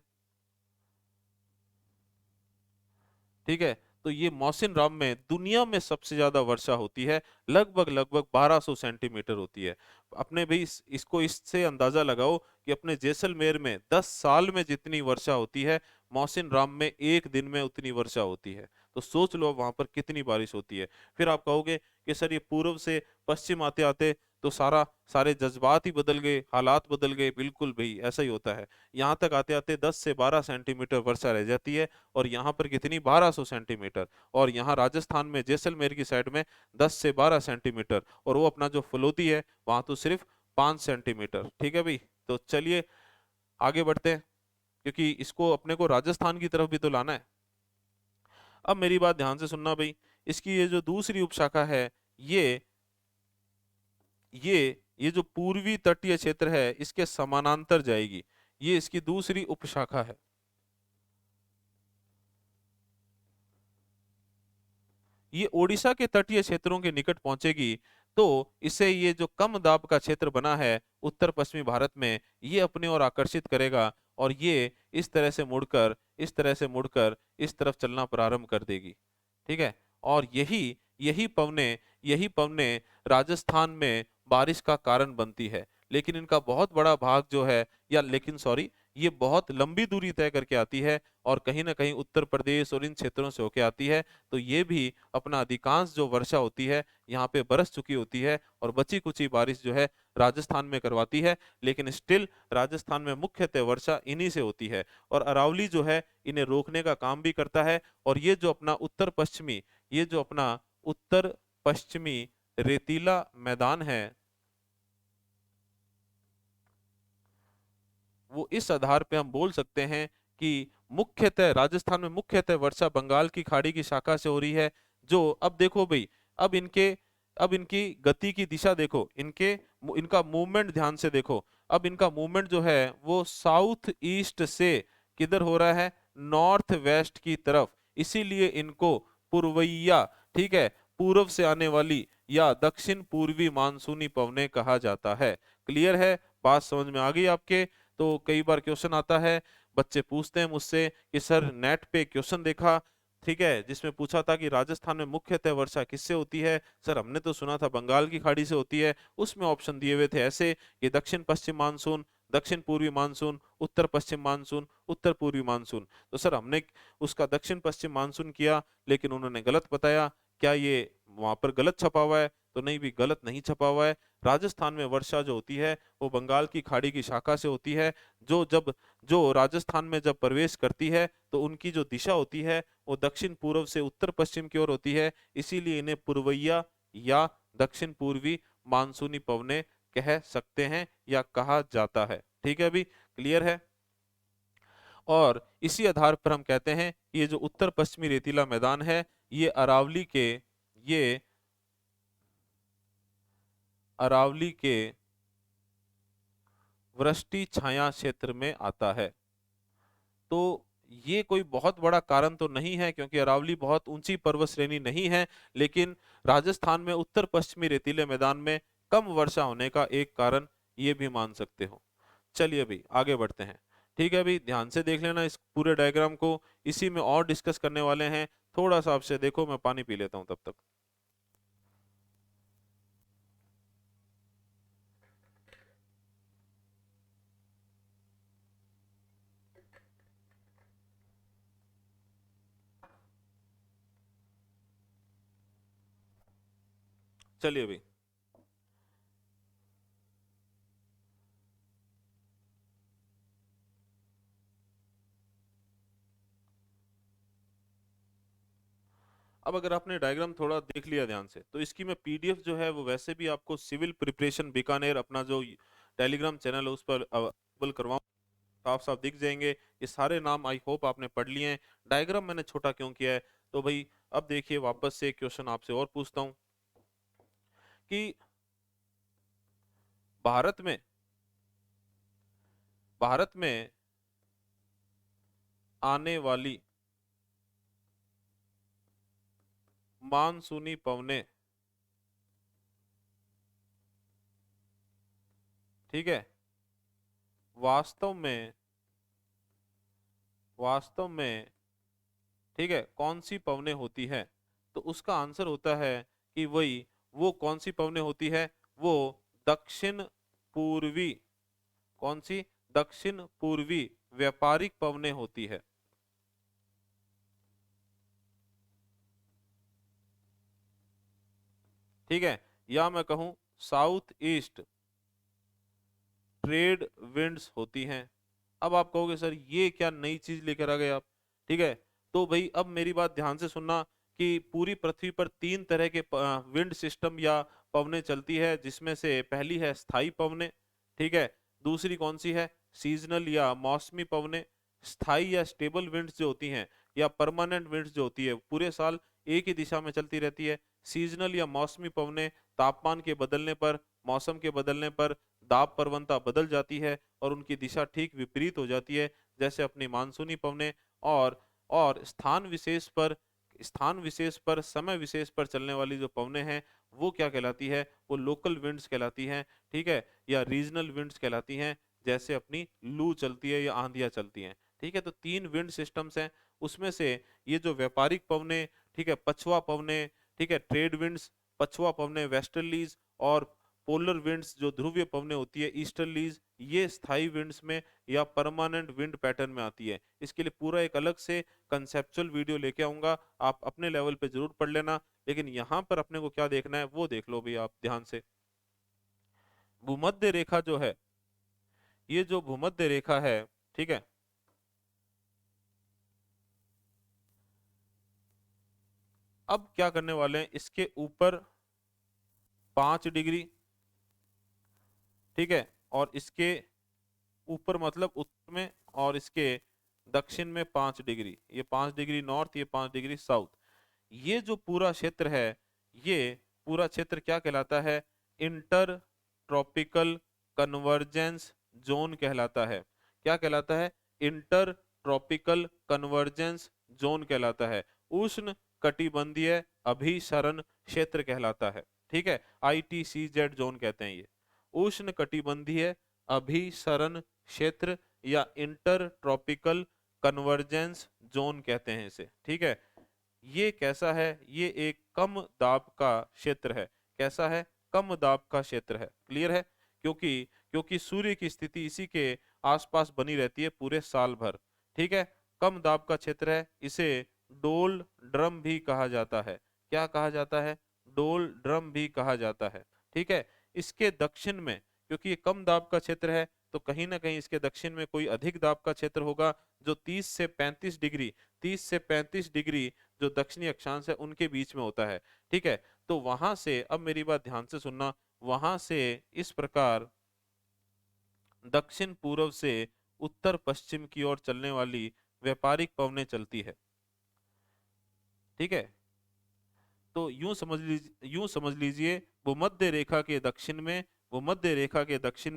S1: ठीक है, तो ये मौसिन राम में दुनिया में सबसे ज्यादा वर्षा होती है, लगभग लगभग 1200 सेंटीमीटर होती है। अपने भी इसको इससे अंदाजा लगाओ कि अपने जैसलमेर में 10 साल में जितनी वर्षा होती है, मौसिन राम में एक दिन में उतनी वर्षा होती है। तो सोच लो वहां पर कितनी बारिश होती है। फिर आप कहोगे कि सर ये पूर्व से पश्चिम आते आते तो सारे जज्बात ही बदल गए, हालात बदल गए। बिल्कुल भाई, ऐसा ही होता है। यहाँ तक आते आते 10 से 12 सेंटीमीटर वर्षा रह जाती है, और यहाँ पर कितनी? 1200 सेंटीमीटर। और यहाँ राजस्थान में जैसलमेर की साइड में 10 से 12 सेंटीमीटर, और वो अपना जो फलोदी है वहां तो सिर्फ 5 सेंटीमीटर। ठीक है भाई, तो चलिए आगे बढ़ते हैं, क्योंकि इसको अपने को राजस्थान की तरफ भी तो लाना है। अब मेरी बात ध्यान से सुनना भाई, इसकी ये जो दूसरी उपशाखा है, ये ये ये जो पूर्वी तटीय क्षेत्र है इसके समानांतर जाएगी। ये इसकी दूसरी उपशाखा है। ये ओडिशा के तटीय क्षेत्रों के निकट पहुंचेगी, तो इसे ये जो कम दाब का क्षेत्र बना है उत्तर पश्चिमी भारत में, ये अपनी ओर आकर्षित करेगा, और ये इस तरफ चलना प्रारंभ कर देगी। ठीक है, और यही यही पवने राजस्थान में बारिश का कारण बनती है। लेकिन इनका बहुत बड़ा भाग जो है, या लेकिन सॉरी, ये बहुत लंबी दूरी तय करके आती है, और कहीं ना कहीं उत्तर प्रदेश और इन क्षेत्रों से होके आती है। तो ये भी अपना अधिकांश जो वर्षा होती है यहाँ पे बरस चुकी होती है, और बची कुची बारिश जो है राजस्थान में करवाती है। लेकिन स्टिल राजस्थान में मुख्यतः वर्षा इन्हीं से होती है, और अरावली जो है इन्हें रोकने का काम भी करता है। और ये जो अपना उत्तर पश्चिमी रेतीला मैदान है, वो इस आधार पे हम बोल सकते हैं कि राजस्थान में मुख्यतः वर्षा बंगाल की खाड़ी की शाखा से हो रही है। जो अब देखो भाई, अब इनके अब इनकी गति की दिशा देखो, इनका मूवमेंट ध्यान से देखो। अब इनका मूवमेंट जो है वो साउथ ईस्ट से किधर हो रहा है, नॉर्थ वेस्ट की तरफ, इसीलिए इनको पूर्वैया, ठीक है, पूर्व से आने वाली या दक्षिण पूर्वी मानसूनी पवनें कहा जाता है। क्लियर है, बात समझ में आ गई आपके? तो कई बार क्वेश्चन आता है, बच्चे पूछते हैं मुझसे कि सर नेट पे क्वेश्चन देखा, ठीक है, जिसमें पूछा था कि राजस्थान में मुख्यतः वर्षा किससे होती है। सर हमने तो सुना था बंगाल की खाड़ी से होती है। उसमें ऑप्शन दिए हुए थे ऐसे कि दक्षिण पश्चिम मानसून, दक्षिण पूर्वी मानसून, उत्तर पश्चिम मानसून, उत्तर पूर्वी मानसून। तो सर हमने उसका दक्षिण पश्चिम मानसून किया, लेकिन उन्होंने गलत बताया। क्या ये वहां पर गलत छपा हुआ है? तो नहीं भी, गलत नहीं छपा हुआ है। राजस्थान में वर्षा जो होती है वो बंगाल की खाड़ी की शाखा से होती है। जो राजस्थान में जब प्रवेश करती है तो उनकी जो दिशा होती है वो दक्षिण पूर्व से उत्तर पश्चिम की ओर होती है, इसीलिए इन्हें पूर्वैया या दक्षिण पूर्वी मानसूनी पवनें कह सकते हैं या कहा जाता है। ठीक है, अभी क्लियर है? और इसी आधार पर हम कहते हैं कि ये जो उत्तर पश्चिमी रेतीला मैदान है, ये अरावली के वृष्टि छाया क्षेत्र में आता है। तो ये कोई बहुत बड़ा कारण तो नहीं है, क्योंकि अरावली बहुत ऊंची पर्वत श्रेणी नहीं है, लेकिन राजस्थान में उत्तर पश्चिमी रेतीले मैदान में कम वर्षा होने का एक कारण ये भी मान सकते हो। चलिए अभी आगे बढ़ते हैं। ठीक है, अभी ध्यान से देख लेना इस पूरे डायग्राम को, इसी में और डिस्कस करने वाले हैं। थोड़ा सा आपसे देखो, मैं पानी पी लेता हूं तब तक। चलिए अभी अब अगर आपने डायग्राम थोड़ा देख लिया ध्यान से, तो इसकी मैं पीडीएफ जो है वो वैसे भी आपको सिविल प्रिपरेशन बीकानेर अपना जो टेलीग्राम चैनल है उस पर अवेलेबल करवाऊं, साफ साफ दिख जाएंगे। ये सारे नाम आई होप आपने पढ़ लिए हैं। डायग्राम मैंने छोटा क्यों किया है, तो भाई अब देखिए वापस से क्वेश्चन आपसे और पूछता हूं कि भारत में भारत में आने वाली मानसूनी पवनें, ठीक है, वास्तव में वास्तव में ठीक है, कौन सी पवनें होती है? तो उसका आंसर होता है कि वो कौन सी पवनें होती है, वो दक्षिण पूर्वी, कौन सी? दक्षिण पूर्वी व्यापारिक पवनें होती है। ठीक है, या मैं कहूं साउथ ईस्ट ट्रेड विंड्स होती हैं। अब आप कहोगे सर ये क्या नई चीज लेकर आ गए आप? ठीक है, तो भाई अब मेरी बात ध्यान से सुनना कि पूरी पृथ्वी पर तीन तरह के विंड सिस्टम या पवनें चलती है, जिसमें से पहली है स्थायी पवनें, ठीक है, दूसरी कौन सी है? सीजनल या मौसमी पवनें। स्थायी या स्टेबल विंड्स जो होती हैं, या परमानेंट विंड्स जो होती है पूरे साल एक ही दिशा में चलती रहती है। सीजनल या मौसमी पवनें तापमान के बदलने पर, मौसम के बदलने पर दाब प्रवणता बदल जाती है और उनकी दिशा ठीक विपरीत हो जाती है, जैसे अपनी मानसूनी पवनें। और स्थान विशेष पर समय विशेष पर चलने वाली जो पवनें हैं, वो क्या कहलाती है? वो लोकल विंड्स कहलाती हैं, ठीक है, या रीजनल विंड्स कहलाती हैं, जैसे अपनी लू चलती है या आंधियां चलती हैं। ठीक है, तो तीन विंड सिस्टम्स हैं, उसमें से ये जो व्यापारिक पवनें, ठीक है, पछुआ पवनें, ठीक है, ट्रेड विंड्स, पछुआ पवनें वेस्टर्लीज, और पोलर विंड्स जो ध्रुवीय पवनें होती है ईस्टर्लीज, ये स्थायी विंड्स में या परमानेंट विंड पैटर्न में आती है। इसके लिए पूरा एक अलग से कंसेप्चुअल वीडियो लेके आऊंगा, आप अपने लेवल पे जरूर पढ़ लेना। लेकिन यहाँ पर अपने को क्या देखना है वो देख लो भी आप ध्यान से। भूमध्य रेखा जो है, ये जो भूमध्य रेखा है, ठीक है, अब क्या करने वाले हैं, इसके ऊपर 5 डिग्री, ठीक है, और इसके ऊपर मतलब उत्तर में, और इसके दक्षिण में 5 डिग्री, ये 5 डिग्री नॉर्थ, ये 5 डिग्री साउथ, ये जो पूरा क्षेत्र है, ये पूरा क्षेत्र क्या कहलाता है? इंटर ट्रॉपिकल कन्वर्जेंस जोन कहलाता है। क्या कहलाता है? इंटर ट्रॉपिकल कन्वर्जेंस जोन कहलाता है। उष्ण कटिबंधीय अभिसरण क्षेत्र कहलाता है। ठीक है, ITCZ जोन कहते हैं ये, उष्ण कटिबंधीय अभिसरण क्षेत्र या इंटर ट्रॉपिकल कन्वर्जेंस जोन कहते हैं इसे। ठीक है, ये कैसा है? ये एक कम दाब का क्षेत्र है। कैसा है? कम दाब का क्षेत्र है। क्लियर है? क्योंकि क्योंकि सूर्य की स्थिति इसी के आसपास बनी रहती है पूरे साल भर। ठीक है, कम दाब का क्षेत्र है। इसे डोल ड्रम भी कहा जाता है। क्या कहा जाता है? डोल ड्रम भी कहा जाता है। ठीक है, इसके दक्षिण में, क्योंकि ये कम दाब का क्षेत्र है, तो कहीं ना कहीं इसके दक्षिण में कोई अधिक दाब का क्षेत्र होगा जो 30 से 35 डिग्री जो दक्षिणी अक्षांश है उनके बीच में होता है। ठीक है, तो वहां से, अब मेरी बात ध्यान से सुनना, वहां से इस प्रकार दक्षिण पूर्व से उत्तर पश्चिम की ओर चलने वाली व्यापारिक पवनें चलती है। ठीक है, तो यूं समझ लीजिए भूमध्य रेखा के दक्षिण में, भूमध्य रेखा के दक्षिण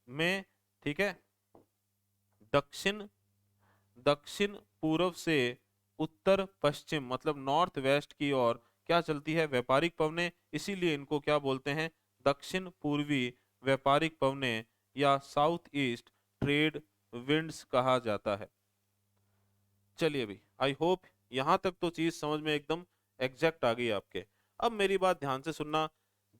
S1: में ठीक है, दक्षिण दक्षिण पूर्व से उत्तर पश्चिम मतलब नॉर्थ वेस्ट की ओर क्या चलती है? व्यापारिक पवनें। इसीलिए इनको क्या बोलते हैं? दक्षिण पूर्वी व्यापारिक पवनें या साउथ ईस्ट ट्रेड विंड्स कहा जाता है। चलिए भाई, आई होप यहां तक तो चीज समझ में एकदम एग्जैक्ट आ गई आपके। अब मेरी बात ध्यान से सुनना,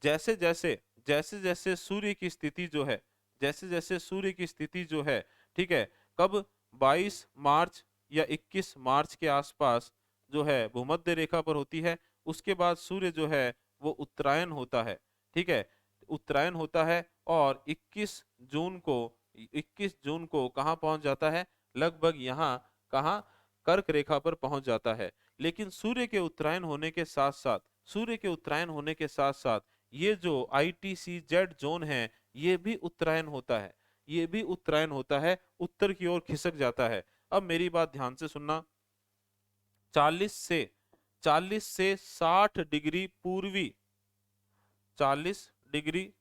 S1: जैसे जैसे जैसे जैसे सूर्य की स्थिति जो है, जैसे जैसे सूर्य की स्थिति जो है, ठीक है, कब 22 मार्च या 21 मार्च के आसपास जो है भूमध्य रेखा पर होती है, उसके बाद सूर्य जो है वो उत्तरायण होता है। ठीक है, उत्तरायण होता है और 21 जून को कहाँ पहुंच जाता है? लगभग यहाँ, कहाँ? कर्क रेखा पर पहुंच जाता है। लेकिन सूर्य के उत्तरायण होने के साथ साथ, सूर्य के उत्तरायण होने के साथ साथ ये जो ITCZ जोन है ये भी उत्तरायण होता है, ये भी उत्तरायण होता है, उत्तर की ओर खिसक जाता है। अब मेरी बात ध्यान से सुनना, 40 से 60 डिग्री पूर्वी, 40 डिग्री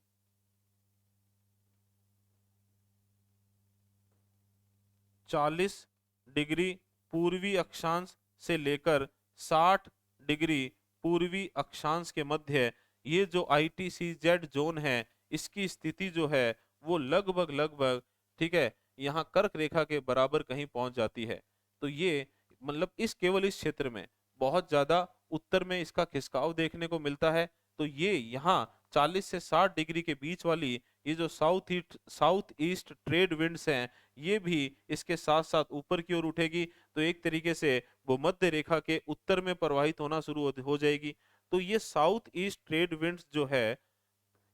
S1: 40 डिग्री पूर्वी अक्षांश से लेकर 60 डिग्री पूर्वी अक्षांश के मध्य ये जो ITCZ जोन है, इसकी स्थिति जो है वो लगभग लगभग, ठीक है, यहाँ कर्क रेखा के बराबर कहीं पहुंच जाती है। तो ये मतलब इस केवल इस क्षेत्र में बहुत ज्यादा उत्तर में इसका खिसकाव देखने को मिलता है। तो ये यहाँ 40 से 60 डिग्री के बीच वाली ये जो साउथ ईस्ट ट्रेड विंड्स हैं, ये भी इसके साथ साथ ऊपर की ओर उठेगी, तो एक तरीके से भूमध्य रेखा के उत्तर में प्रवाहित होना शुरू हो जाएगी। तो ये साउथ ईस्ट ट्रेड विंड्स जो है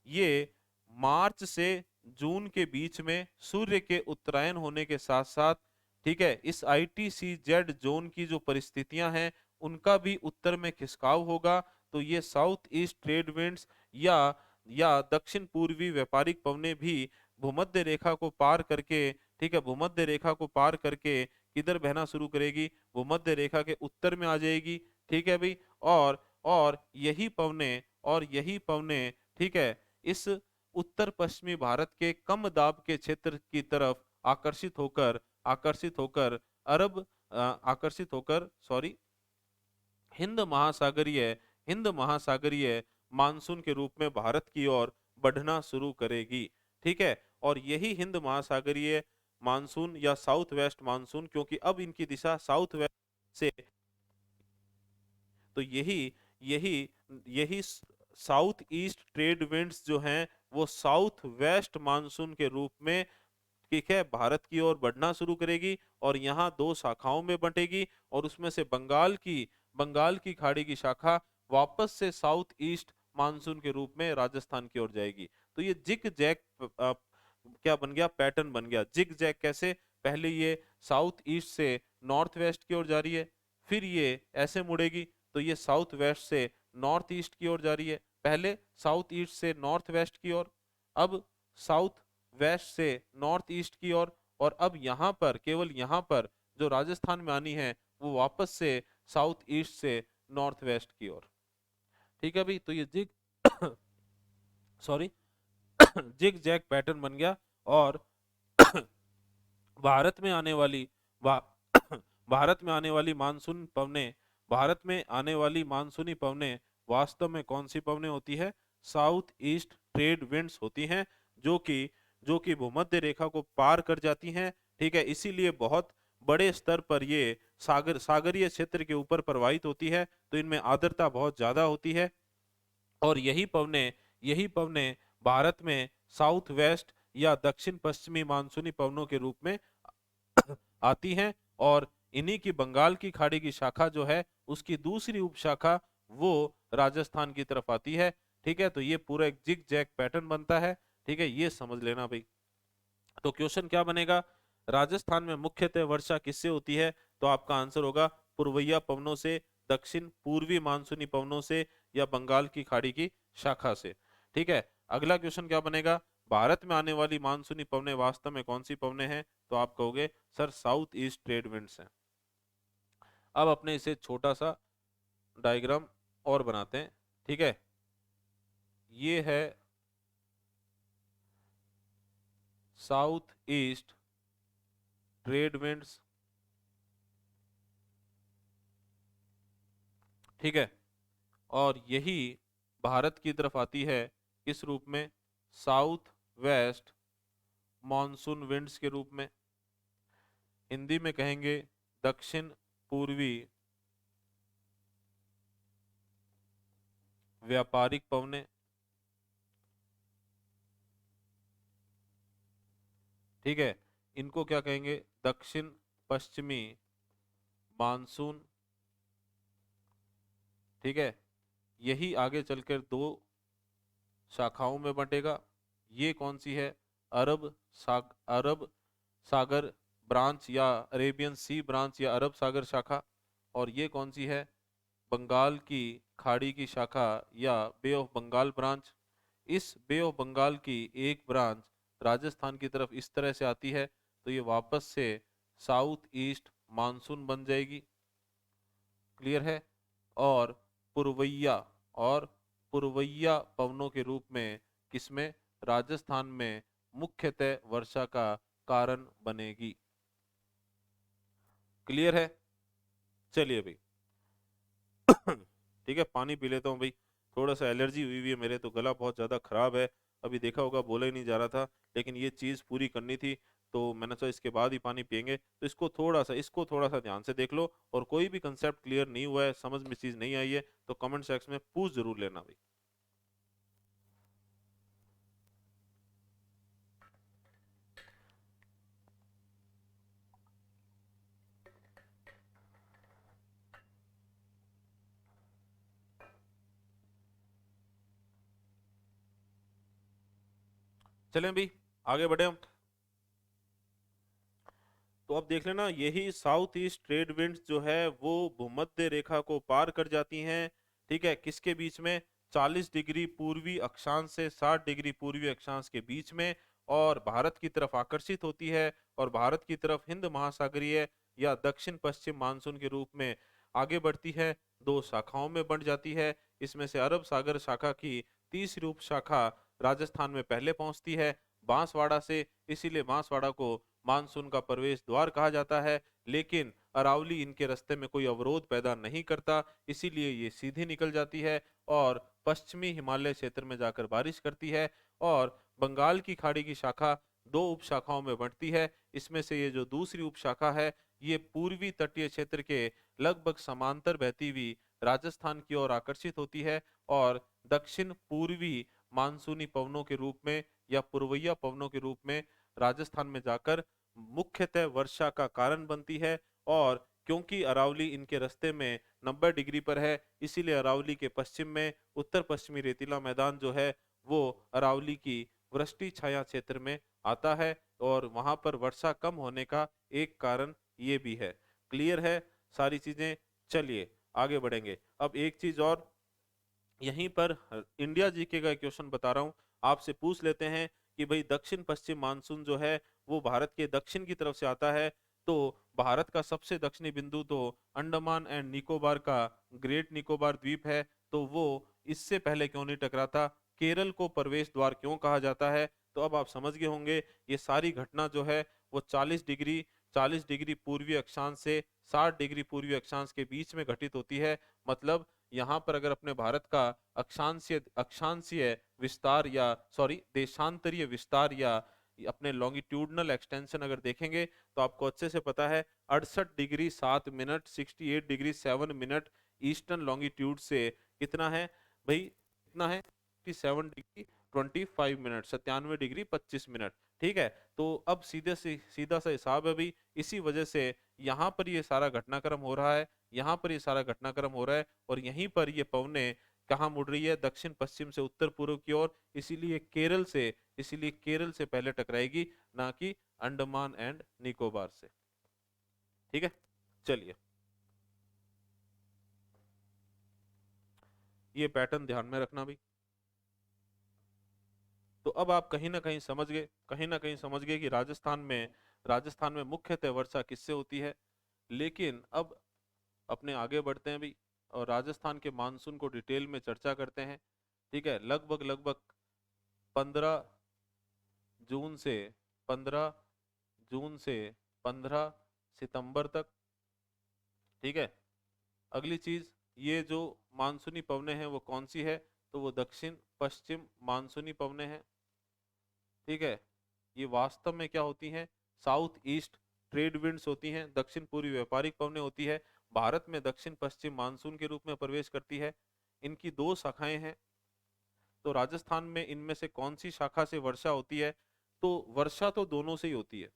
S1: ये मार्च से जून के बीच में सूर्य के उत्तरायण होने के साथ साथ, ठीक है, इस ITCZ जोन की जो परिस्थितियां हैं उनका भी उत्तर में खिसकाव होगा। तो ये साउथ ईस्ट ट्रेड विंड्स या दक्षिण पूर्वी व्यापारिक पवनें भी भूमध्य रेखा को पार करके, ठीक है, भूमध्य रेखा को पार करके किधर बहना शुरू करेगी? भूमध्य रेखा के उत्तर में आ जाएगी। ठीक है भाई, और यही पवनें, ठीक है, इस उत्तर पश्चिमी भारत के कम दाब के क्षेत्र की तरफ आकर्षित होकर आकर्षित होकर सॉरी हिंद महासागरीय मानसून के रूप में भारत की ओर बढ़ना शुरू करेगी। ठीक है, और यही हिंद महासागरीय मानसून या साउथ वेस्ट मानसून, क्योंकि अब इनकी दिशा साउथ वेस्ट से, तो यही यही यही साउथ ईस्ट ट्रेड विंड्स जो हैं वो साउथ वेस्ट मानसून के रूप में, ठीक है, भारत की ओर बढ़ना शुरू करेगी और यहाँ दो शाखाओं में बंटेगी और उसमें से बंगाल की खाड़ी की शाखा वापस से साउथ ईस्ट मानसून के रूप में राजस्थान की ओर जाएगी। तो ये जिग जैग क्या बन गया? पैटर्न बन गया। जिग जैग कैसे? पहले ये साउथ ईस्ट से नॉर्थ वेस्ट की ओर जा रही है, फिर ये ऐसे मुड़ेगी तो ये साउथ वेस्ट से नॉर्थ ईस्ट की ओर जा रही है। पहले साउथ ईस्ट से नॉर्थ वेस्ट की ओर, अब साउथ वेस्ट से नॉर्थ ईस्ट की ओर, और अब यहाँ पर, केवल यहाँ पर जो राजस्थान में आनी है वो वापस से साउथ ईस्ट से नॉर्थ वेस्ट की ओर। ठीक है भाई, तो ये zig sorry zigzag pattern बन गया। और भारत में आने वाली भा, भारत में आने वाली मानसून पवनें भारत में आने वाली मानसूनी पवनें वास्तव में कौन सी पवनें होती है? साउथ ईस्ट ट्रेड विंड्स होती हैं, जो कि भूमध्य रेखा को पार कर जाती हैं। ठीक है, इसीलिए बहुत बड़े स्तर पर ये सागरीय क्षेत्र के ऊपर प्रवाहित होती है, तो इनमें आर्द्रता बहुत ज्यादा होती है। और यही पवनें भारत में साउथ वेस्ट या दक्षिण पश्चिमी मानसूनी पवनों के रूप में आती हैं। और इन्हीं की बंगाल की खाड़ी की शाखा जो है, उसकी दूसरी उपशाखा वो राजस्थान की तरफ आती है। ठीक है, तो ये पूरा एक जिग जैग पैटर्न बनता है। ठीक है, ये समझ लेना भाई। तो क्वेश्चन क्या बनेगा? राजस्थान में मुख्यतः वर्षा किससे होती है? तो आपका आंसर होगा पूर्वैया पवनों से, दक्षिण पूर्वी मानसूनी पवनों से, या बंगाल की खाड़ी की शाखा से। ठीक है, अगला क्वेश्चन क्या बनेगा? भारत में आने वाली मानसूनी पवनें वास्तव में कौन सी पवनें हैं? तो आप कहोगे sir south east trade winds हैं। अब अपने इसे छोटा सा डायग्राम और बनाते हैं। ठीक है, ये है साउथ ईस्ट ट्रेड विंड्स। ठीक है, और यही भारत की तरफ आती है किस रूप में? साउथ वेस्ट मॉनसून विंड्स के रूप में। हिंदी में कहेंगे दक्षिण पूर्वी व्यापारिक पवनें। ठीक है, इनको क्या कहेंगे? दक्षिण पश्चिमी मानसून। ठीक है, यही आगे चलकर दो शाखाओं में बंटेगा। ये कौन सी है? अरब सागर ब्रांच या अरेबियन सी ब्रांच या अरब सागर शाखा। और ये कौन सी है? बंगाल की खाड़ी की शाखा या बे ऑफ बंगाल ब्रांच। इस बे ऑफ बंगाल की एक ब्रांच राजस्थान की तरफ इस तरह से आती है, तो ये वापस से साउथ ईस्ट मानसून बन जाएगी। क्लियर है? और पुरवैया और पुरवैया पवनों के रूप में किसमें? राजस्थान में मुख्यतः वर्षा का कारण बनेगी। क्लियर है? चलिए भाई ठीक है, पानी पी लेता हूँ भाई। थोड़ा सा एलर्जी हुई हुई है मेरे, तो गला बहुत ज़्यादा खराब है। अभी देखा होगा बोला ही नहीं जा रहा था, लेकिन ये चीज़ पूरी करनी थी, तो मैंने सोचा इसके बाद ही पानी पियेंगे। तो इसको थोड़ा सा ध्यान से देख लो, और कोई भी कंसेप्ट क्लियर नहीं हुआ है, समझ में चीज़ नहीं आई है, तो कमेंट सेक्शन में पूछ जरूर लेना भाई। चलें भाई, आगे बढ़े हम। तो अब देख लेना, यही साउथ ईस्ट ट्रेड विंड्स जो है वो भूमध्य रेखा को पार कर जाती हैं। ठीक है, किसके बीच में? 40 डिग्री पूर्वी अक्षांश से 60 डिग्री पूर्वी अक्षांश के बीच में, और भारत की तरफ आकर्षित होती है, और भारत की तरफ हिंद महासागरीय या दक्षिण पश्चिम मानसून के रूप में आगे बढ़ती है। दो शाखाओं में बंट जाती है। इसमें से अरब सागर शाखा की तीसरी उप शाखा राजस्थान में पहले पहुंचती है, बांसवाड़ा से। इसीलिए बांसवाड़ा को मानसून का प्रवेश द्वार कहा जाता है। लेकिन अरावली इनके रास्ते में कोई अवरोध पैदा नहीं करता, इसीलिए ये सीधी निकल जाती है और पश्चिमी हिमालय क्षेत्र में जाकर बारिश करती है। और बंगाल की खाड़ी की शाखा दो उपशाखाओं में बंटती है। इसमें से ये जो दूसरी उपशाखा है, ये पूर्वी तटीय क्षेत्र के लगभग समांतर बहती हुई राजस्थान की ओर आकर्षित होती है, और दक्षिण पूर्वी मानसूनी पवनों के रूप में या पुरवैया पवनों के रूप में राजस्थान में जाकर मुख्यतः वर्षा का कारण बनती है। और क्योंकि अरावली इनके रास्ते में 90 डिग्री पर है, इसीलिए अरावली के पश्चिम में उत्तर पश्चिमी रेतीला मैदान जो है वो अरावली की वृष्टि छाया क्षेत्र में आता है, और वहां पर वर्षा कम होने का एक कारण ये भी है। क्लियर है सारी चीजें? चलिए आगे बढ़ेंगे। अब एक चीज और, यहीं पर इंडिया जीके का क्वेश्चन बता रहा हूं, आपसे पूछ लेते हैं कि भाई दक्षिण पश्चिम मानसून जो है वो भारत के दक्षिण की तरफ से आता है, तो भारत का सबसे दक्षिणी बिंदु तो अंडमान एंड निकोबार का ग्रेट निकोबार द्वीप है, तो वो इससे पहले क्यों नहीं टकराता, केरल को प्रवेश द्वार क्यों कहा जाता है। तो अब आप समझ गए होंगे ये सारी घटना जो है वो 40 डिग्री पूर्वी अक्षांश से 60 डिग्री पूर्वी अक्षांश के बीच में घटित होती है। मतलब यहाँ पर अगर अपने भारत का अक्षांशीय अक्षांशीय विस्तार या देशांतरीय विस्तार या अपने लॉन्गिट्यूडनल एक्सटेंशन अगर देखेंगे तो आपको अच्छे से पता है 68 degree 7 minute 68 degree 7 minute eastern longitude से कितना है भाई, कितना है 57 डिग्री 25 मिनट 97 डिग्री 25 मिनट। ठीक है, तो अब सीधा सा हिसाब है भाई, इसी वजह से यहाँ पर ये सारा घटनाक्रम हो रहा है, यहाँ पर ये सारा घटनाक्रम हो रहा है और यहीं पर ये पवने कहाँ मुड़ रही है, दक्षिण पश्चिम से उत्तर पूर्व की ओर। इसीलिए केरल से पहले टकराएगी, ना कि अंडमान एंड निकोबार से। ठीक है, चलिए ये पैटर्न ध्यान में रखना भाई। तो अब आप कहीं ना कहीं समझ गए कि राजस्थान में मुख्यतः वर्षा किससे होती है। लेकिन अब अपने आगे बढ़ते हैं भाई और राजस्थान के मानसून को डिटेल में चर्चा करते हैं। ठीक है, लगभग लगभग 15 जून से 15 जून से 15 सितंबर तक। ठीक है, अगली चीज, ये जो मानसूनी पवने हैं वो कौन सी है, तो वो दक्षिण पश्चिम मानसूनी पवने हैं। ठीक है, ये वास्तव में क्या होती हैं, साउथ ईस्ट ट्रेड विंड्स होती हैं, दक्षिण पूर्वी व्यापारिक पवनें होती है। भारत में दक्षिण पश्चिम मानसून के रूप में प्रवेश करती है। इनकी दो शाखाएं हैं, तो राजस्थान में इनमें से कौन सी शाखा से वर्षा होती है, तो वर्षा तो दोनों से ही होती है।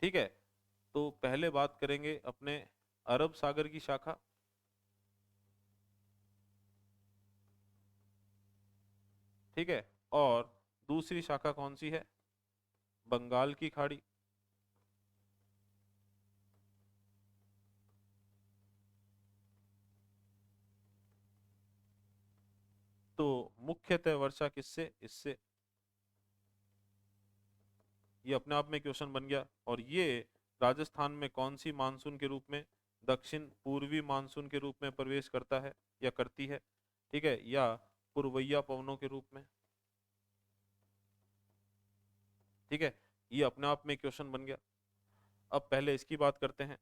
S1: ठीक है, तो पहले बात करेंगे अपने अरब सागर की शाखा। ठीक है, और दूसरी शाखा कौन सी है, बंगाल की खाड़ी। तो मुख्यतः वर्षा किससे, इससे। ये अपने आप में क्वेश्चन बन गया। और ये राजस्थान में कौन सी मानसून के रूप में, दक्षिण पूर्वी मानसून के रूप में प्रवेश करता है या करती है। ठीक है, या पूर्वैया पवनों के रूप में। ठीक है, ये अपने आप में क्वेश्चन बन गया। अब पहले इसकी बात करते हैं।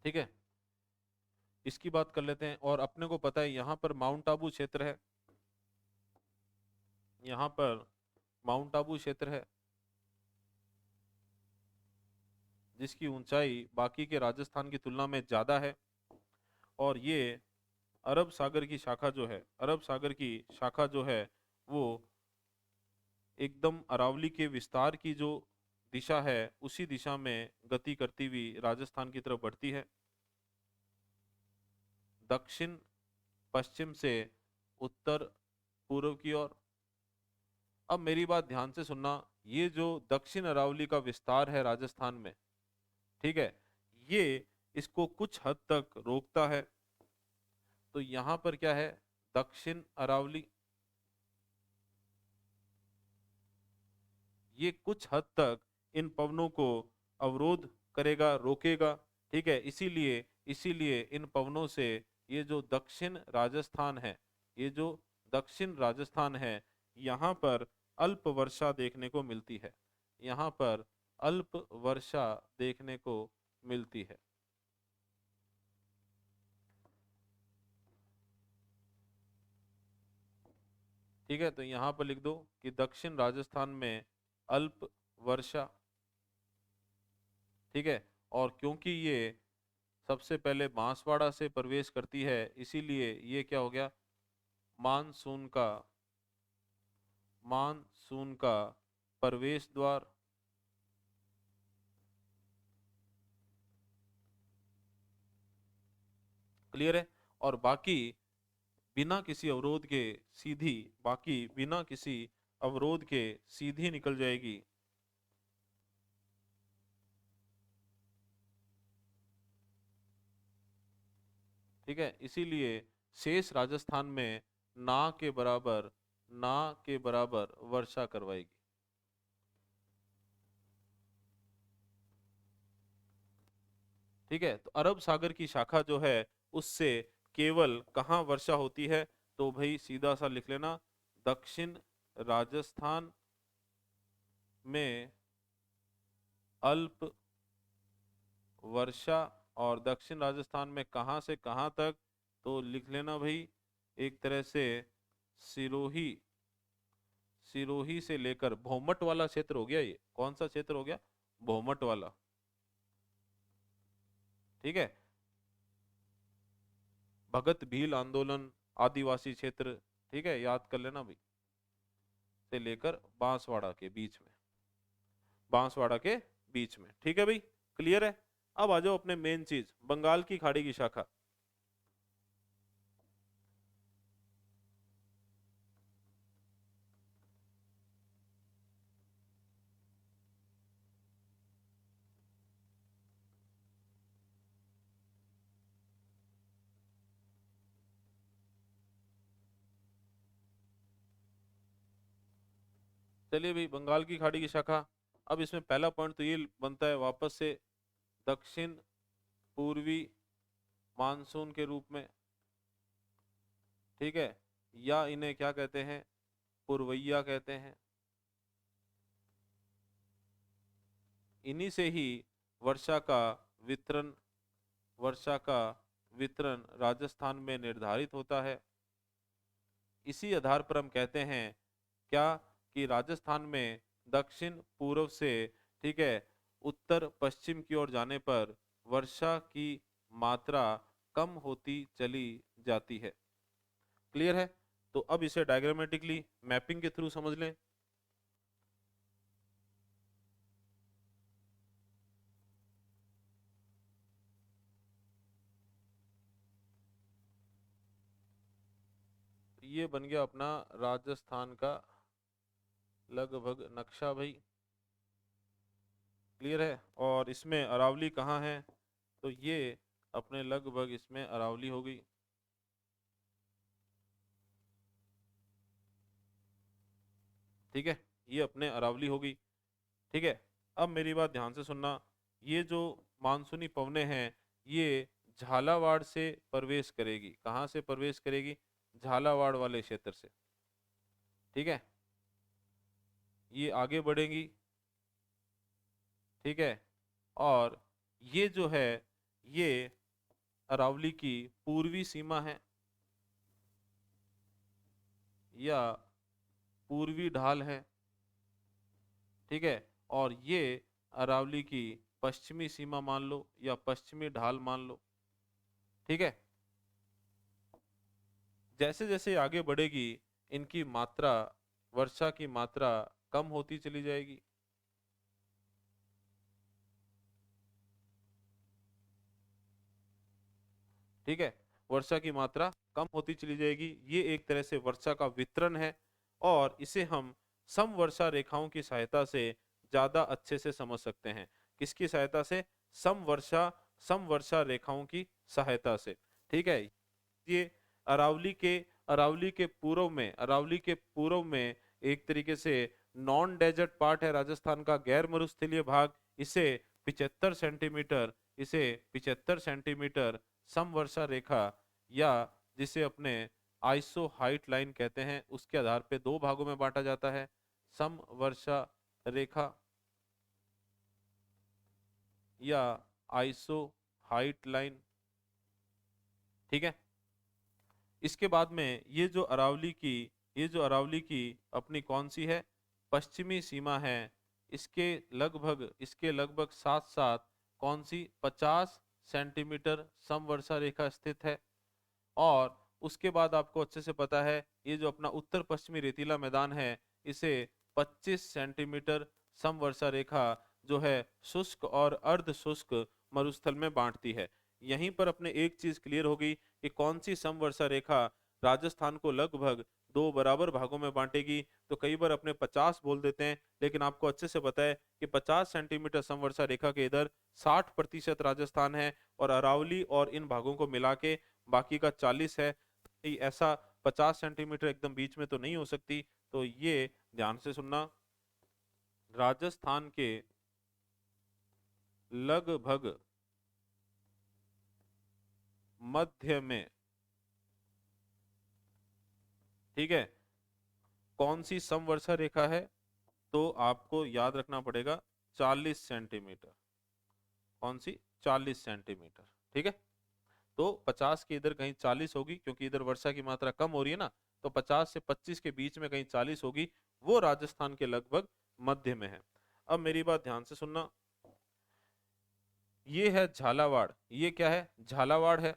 S1: ठीक है, इसकी बात कर लेते हैं। और अपने को पता है यहाँ पर माउंट आबू क्षेत्र है, यहाँ पर माउंट आबू क्षेत्र है जिसकी ऊंचाई बाकी के राजस्थान की तुलना में ज्यादा है। और ये अरब सागर की शाखा जो है, अरब सागर की शाखा जो है वो एकदम अरावली के विस्तार की जो दिशा है उसी दिशा में गति करती हुई राजस्थान की तरफ बढ़ती है, दक्षिण पश्चिम से उत्तर पूर्व की ओर। अब मेरी बात ध्यान से सुनना, ये जो दक्षिण अरावली का विस्तार है राजस्थान में, ठीक है, ये इसको कुछ हद तक रोकता है। तो यहाँ पर क्या है, दक्षिण अरावली, ये कुछ हद तक इन पवनों को अवरोध करेगा, रोकेगा। ठीक है, इसीलिए इसीलिए इन पवनों से ये जो दक्षिण राजस्थान है, ये जो दक्षिण राजस्थान है, यहाँ पर अल्प वर्षा देखने को मिलती है, यहाँ पर अल्प वर्षा देखने को मिलती है। ठीक है, तो यहाँ पर लिख दो कि दक्षिण राजस्थान में अल्प वर्षा। ठीक है, और क्योंकि ये सबसे पहले बांसवाड़ा से प्रवेश करती है, इसीलिए ये क्या हो गया, मानसून का मानसून का प्रवेश द्वार। क्लियर है। और बाकी बिना किसी अवरोध के सीधी, बाकी बिना किसी अवरोध के सीधी निकल जाएगी। ठीक है, इसीलिए शेष राजस्थान में ना के बराबर, ना के बराबर वर्षा करवाएगी। ठीक है, तो अरब सागर की शाखा जो है उससे केवल कहाँ वर्षा होती है, तो भाई सीधा सा लिख लेना, दक्षिण राजस्थान में अल्प वर्षा। और दक्षिण राजस्थान में कहाँ से कहाँ तक, तो लिख लेना भाई एक तरह से सिरोही, सिरोही से लेकर भोमट वाला क्षेत्र हो गया। ये कौन सा क्षेत्र हो गया, भोमट वाला। ठीक है, भगत भील आंदोलन, आदिवासी क्षेत्र, ठीक है, याद कर लेना भाई, से लेकर बांसवाड़ा के बीच में, बांसवाड़ा के बीच में। ठीक है भाई, क्लियर है। अब आ जाओ अपने मेन चीज, बंगाल की खाड़ी की शाखा। चलिए भाई, बंगाल की खाड़ी की शाखा। अब इसमें पहला पॉइंट तो ये बनता है वापस से दक्षिण पूर्वी मानसून के रूप में। ठीक है, या इन्हें क्या कहते हैं, पुरवैया कहते हैं। इन्हीं से ही वर्षा का वितरण, वर्षा का वितरण राजस्थान में निर्धारित होता है। इसी आधार पर हम कहते हैं क्या, कि राजस्थान में दक्षिण पूर्व से, ठीक है, उत्तर पश्चिम की ओर जाने पर वर्षा की मात्रा कम होती चली जाती है। क्लियर है। तो अब इसे डायग्रामेटिकली मैपिंग के थ्रू समझ लें। ये बन गया अपना राजस्थान का लगभग नक्शा भाई। क्लियर है। और इसमें अरावली कहाँ है, तो ये अपने लगभग इसमें अरावली हो गई। ठीक है, ये अपने अरावली होगी। ठीक है, अब मेरी बात ध्यान से सुनना। ये जो मानसूनी पवने हैं, ये झालावाड़ से प्रवेश करेगी। कहाँ से प्रवेश करेगी, झालावाड़ वाले क्षेत्र से। ठीक है, ये आगे बढ़ेंगी। ठीक है, और ये जो है, ये अरावली की पूर्वी सीमा है या पूर्वी ढाल है। ठीक है, और ये अरावली की पश्चिमी सीमा मान लो या पश्चिमी ढाल मान लो। ठीक है, जैसे जैसे आगे बढ़ेगी इनकी मात्रा, वर्षा की मात्रा कम होती चली जाएगी। ठीक है, वर्षा की मात्रा कम होती चली जाएगी। ये एक तरह से वर्षा का वितरण है, और इसे हम सम वर्षा रेखाओं की सहायता से ज्यादा अच्छे से समझ सकते हैं। किसकी सहायता से, सम वर्षा रेखाओं की सहायता से। ठीक है, ये अरावली के, अरावली के पूर्व में, अरावली के पूर्व में एक तरीके से नॉन डेजर्ट पार्ट है राजस्थान का, गैर मरुस्थलीय भाग। इसे 75 सेंटीमीटर, इसे 75 सेंटीमीटर समवर्षा रेखा, या जिसे अपने आइसो हाइट लाइन कहते हैं, उसके आधार पे दो भागों में बांटा जाता है, समवर्षा रेखा या आइसो हाइट लाइन। ठीक है, इसके बाद में ये जो अरावली की, ये जो अरावली की अपनी कौन सी है, पश्चिमी सीमा है। इसके लगभग साथ साथ कौन सी, 50 सेंटीमीटर समवर्षा रेखा स्थित है। और उसके बाद आपको अच्छे से पता है, ये जो अपना उत्तर पश्चिमी रेतीला मैदान है, इसे 25 सेंटीमीटर समवर्षा रेखा जो है शुष्क और अर्ध शुष्क मरुस्थल में बांटती है। यहीं पर अपने एक चीज क्लियर हो गई कि कौन सी समवर्षा रेखा राजस्थान को लगभग दो बराबर भागों में बांटेगी तो कई बार अपने 50 बोल देते हैं, लेकिन आपको अच्छे से पता है कि 50 सेंटीमीटर समवर्षा रेखा के इधर 60% राजस्थान है और अरावली और इन भागों को मिला के बाकी का 40 है। ऐसा 50 सेंटीमीटर एकदम बीच में तो नहीं हो सकती, तो ये ध्यान से सुनना, राजस्थान के लगभग मध्य में, ठीक है, कौन सी समवर्षा रेखा है, तो आपको याद रखना पड़ेगा 40 सेंटीमीटर। कौन सी? 40 सेंटीमीटर, ठीक है। तो 50 के इधर कहीं 40 होगी, क्योंकि इधर वर्षा की मात्रा कम हो रही है ना, तो 50 से 25 के बीच में कहीं 40 होगी, वो राजस्थान के लगभग मध्य में है। अब मेरी बात ध्यान से सुनना, ये है झालावाड़, ये क्या है? झालावाड़ है।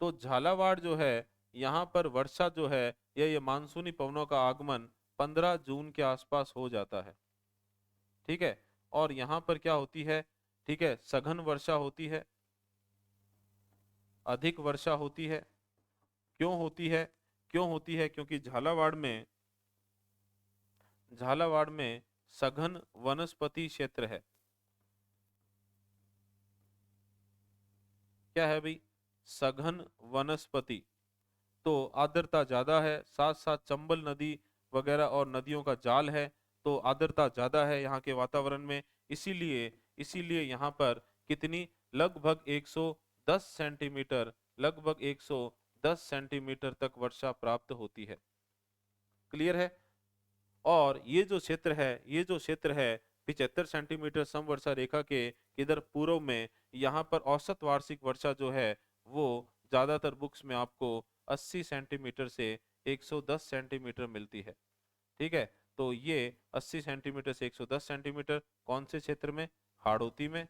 S1: तो झालावाड़ जो है, यहाँ पर वर्षा जो है, या ये मानसूनी पवनों का आगमन 15 जून के आसपास हो जाता है, ठीक है। और यहाँ पर क्या होती है? ठीक है, सघन वर्षा होती है, अधिक वर्षा होती है। क्यों होती है? क्यों होती है? क्योंकि झालावाड़ में सघन वनस्पति क्षेत्र है। क्या है भाई? सघन वनस्पति। तो आर्द्रता ज्यादा है, साथ साथ चंबल नदी वगैरह और नदियों का जाल है, तो आर्द्रता ज्यादा है यहाँ के वातावरण में। इसीलिए इसीलिए यहाँ पर कितनी, लगभग 110 सेंटीमीटर, लगभग 110 सेंटीमीटर तक वर्षा प्राप्त होती है। क्लियर है? और ये जो क्षेत्र है 75 सेंटीमीटर समवर्षा रेखा के इधर पूर्व में, यहाँ पर औसत वार्षिक वर्षा जो है वो ज्यादातर बुक्स में आपको 80 सेंटीमीटर से 110 सेंटीमीटर मिलती है, ठीक है। तो ये 80 सेंटीमीटर से 110 सेंटीमीटर कौन से क्षेत्र में? हाड़ौती में।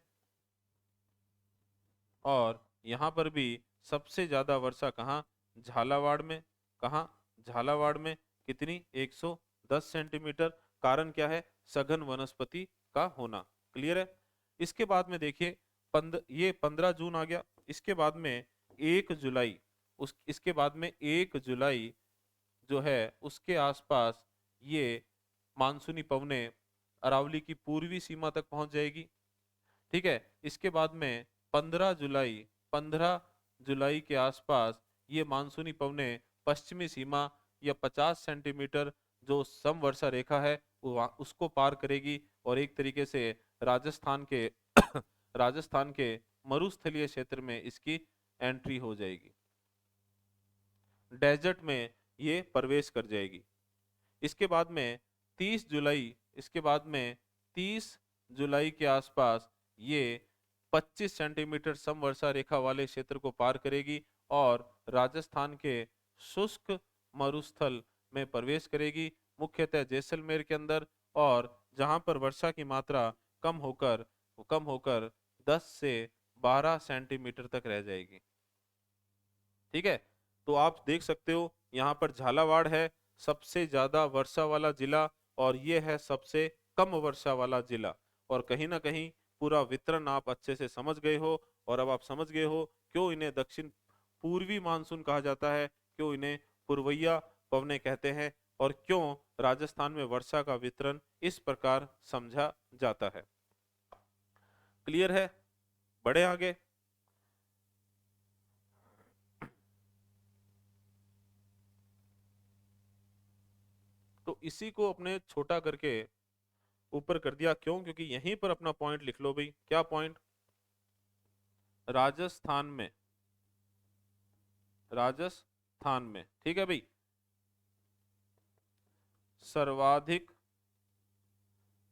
S1: और यहाँ पर भी सबसे ज्यादा वर्षा कहाँ? झालावाड़ में। कहाँ? झालावाड़ में। कितनी? 110 सेंटीमीटर। कारण क्या है? सघन वनस्पति का होना। क्लियर है? इसके बाद में देखिए, ये 15 जून आ गया, इसके बाद में 1 जुलाई, इसके बाद में 1 जुलाई जो है उसके आसपास ये मानसूनी पवनें अरावली की पूर्वी सीमा तक पहुंच जाएगी, ठीक है। इसके बाद में 15 जुलाई के आसपास ये मानसूनी पवनें पश्चिमी सीमा या 50 सेंटीमीटर जो समवर्षा रेखा है उसको पार करेगी और एक तरीके से राजस्थान के राजस्थान के मरुस्थलीय क्षेत्र में इसकी एंट्री हो जाएगी, डेजर्ट में ये प्रवेश कर जाएगी। इसके बाद में 30 जुलाई, इसके बाद में 30 जुलाई के आसपास ये 25 सेंटीमीटर समवर्षा रेखा वाले क्षेत्र को पार करेगी और राजस्थान के शुष्क मरुस्थल में प्रवेश करेगी, मुख्यतः जैसलमेर के अंदर, और जहां पर वर्षा की मात्रा कम होकर 10 से 12 सेंटीमीटर तक रह जाएगी, ठीक है। तो आप देख सकते हो यहाँ पर झालावाड़ है सबसे ज्यादा वर्षा वाला जिला, और ये है सबसे कम वर्षा वाला जिला। और कहीं ना कहीं पूरा वितरण आप अच्छे से समझ गए हो, और अब आप समझ गए हो क्यों इन्हें दक्षिण पूर्वी मानसून कहा जाता है, क्यों इन्हें पूर्वैया पवने कहते हैं, और क्यों राजस्थान में वर्षा का वितरण इस प्रकार समझा जाता है। क्लियर है? बढ़े आगे। तो इसी को अपने छोटा करके ऊपर कर दिया, क्यों? क्योंकि यहीं पर अपना पॉइंट लिख लो भाई। क्या पॉइंट? राजस्थान में, राजस्थान में, ठीक है भाई, सर्वाधिक,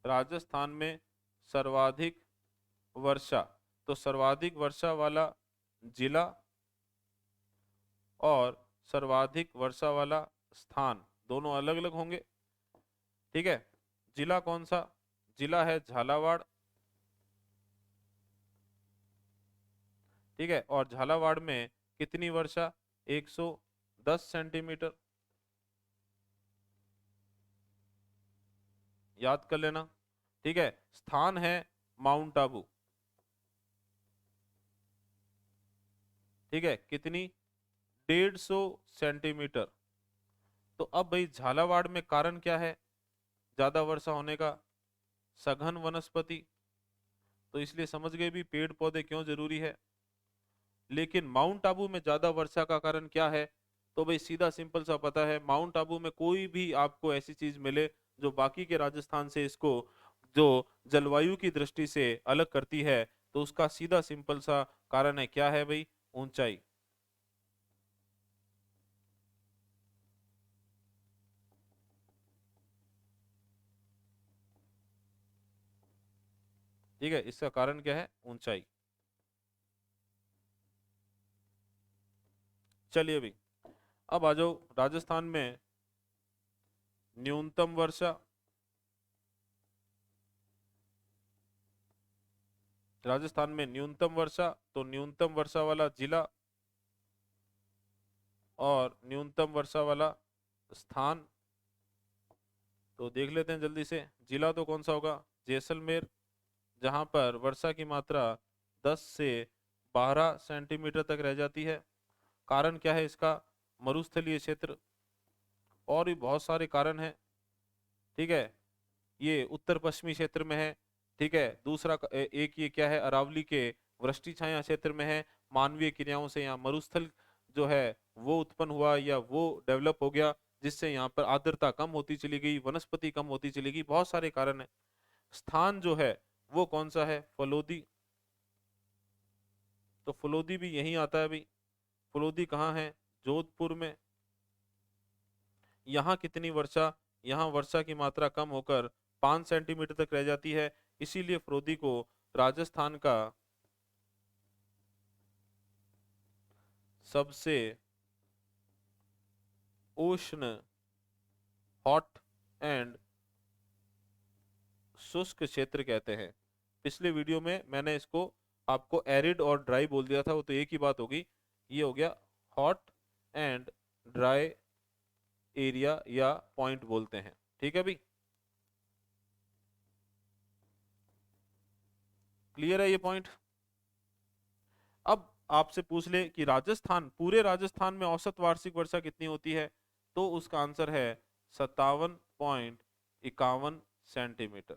S1: राजस्थान में सर्वाधिक वर्षा, तो सर्वाधिक वर्षा वाला जिला और सर्वाधिक वर्षा वाला स्थान दोनों अलग अलग होंगे, ठीक है। जिला कौन सा? जिला है झालावाड़, ठीक है। और झालावाड़ में कितनी वर्षा? 110 सेंटीमीटर, याद कर लेना, ठीक है। स्थान है माउंट आबू, ठीक है। कितनी? 150 सेंटीमीटर। तो अब भाई झालावाड़ में कारण क्या है ज्यादा वर्षा होने का? सघन वनस्पति, तो इसलिए समझ गए भी पेड़ पौधे क्यों जरूरी है। लेकिन माउंट आबू में ज्यादा वर्षा का कारण क्या है? तो भाई सीधा सिंपल सा पता है, माउंट आबू में कोई भी आपको ऐसी चीज मिले जो बाकी के राजस्थान से इसको जो जलवायु की दृष्टि से अलग करती है, तो उसका सीधा सिंपल सा कारण है, क्या है भाई? ऊंचाई। ठीक है, इसका कारण क्या है? ऊंचाई। चलिए भाई, अब आ जाओ राजस्थान में न्यूनतम वर्षा। राजस्थान में न्यूनतम वर्षा, तो न्यूनतम वर्षा वाला जिला और न्यूनतम वर्षा वाला स्थान तो देख लेते हैं जल्दी से। जिला तो कौन सा होगा? जैसलमेर, जहां पर वर्षा की मात्रा 10 से 12 सेंटीमीटर तक रह जाती है। कारण क्या है इसका? मरुस्थलीय क्षेत्र, और भी बहुत सारे कारण हैं। ठीक है, ये उत्तर पश्चिमी क्षेत्र में है। ठीक है, दूसरा एक ये क्या है, अरावली के वृष्टि छाया क्षेत्र में है। मानवीय क्रियाओं से यहाँ मरुस्थल जो है वो उत्पन्न हुआ या वो डेवलप हो गया, जिससे यहाँ पर आर्द्रता कम होती चली गई, वनस्पति कम होती चली गई, बहुत सारे कारण है। स्थान जो है वो कौन सा है? फलोदी। तो फलोदी भी यही आता है भाई। फलोदी कहाँ है? जोधपुर में। यहाँ कितनी वर्षा? यहाँ वर्षा की मात्रा कम होकर 5 सेंटीमीटर तक रह जाती है। इसीलिए फलोदी को राजस्थान का सबसे उष्ण, हॉट एंड शुष्क क्षेत्र कहते हैं। पिछले वीडियो में मैंने इसको आपको एरिड और ड्राई बोल दिया था, वो तो एक ही बात होगी। ये हो गया हॉट एंड ड्राई एरिया या पॉइंट बोलते हैं। ठीक है भाई, क्लियर है ये पॉइंट? अब आपसे पूछ ले कि राजस्थान, पूरे राजस्थान में औसत वार्षिक वर्षा कितनी होती है, तो उसका आंसर है 57.51 सेंटीमीटर।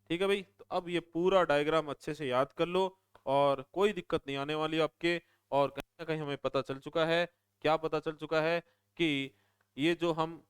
S1: ठीक है भाई, तो अब ये पूरा डायग्राम अच्छे से याद कर लो और कोई दिक्कत नहीं आने वाली आपके। और कहीं ना कहीं हमें पता चल चुका है, क्या पता चल चुका है कि ये जो हम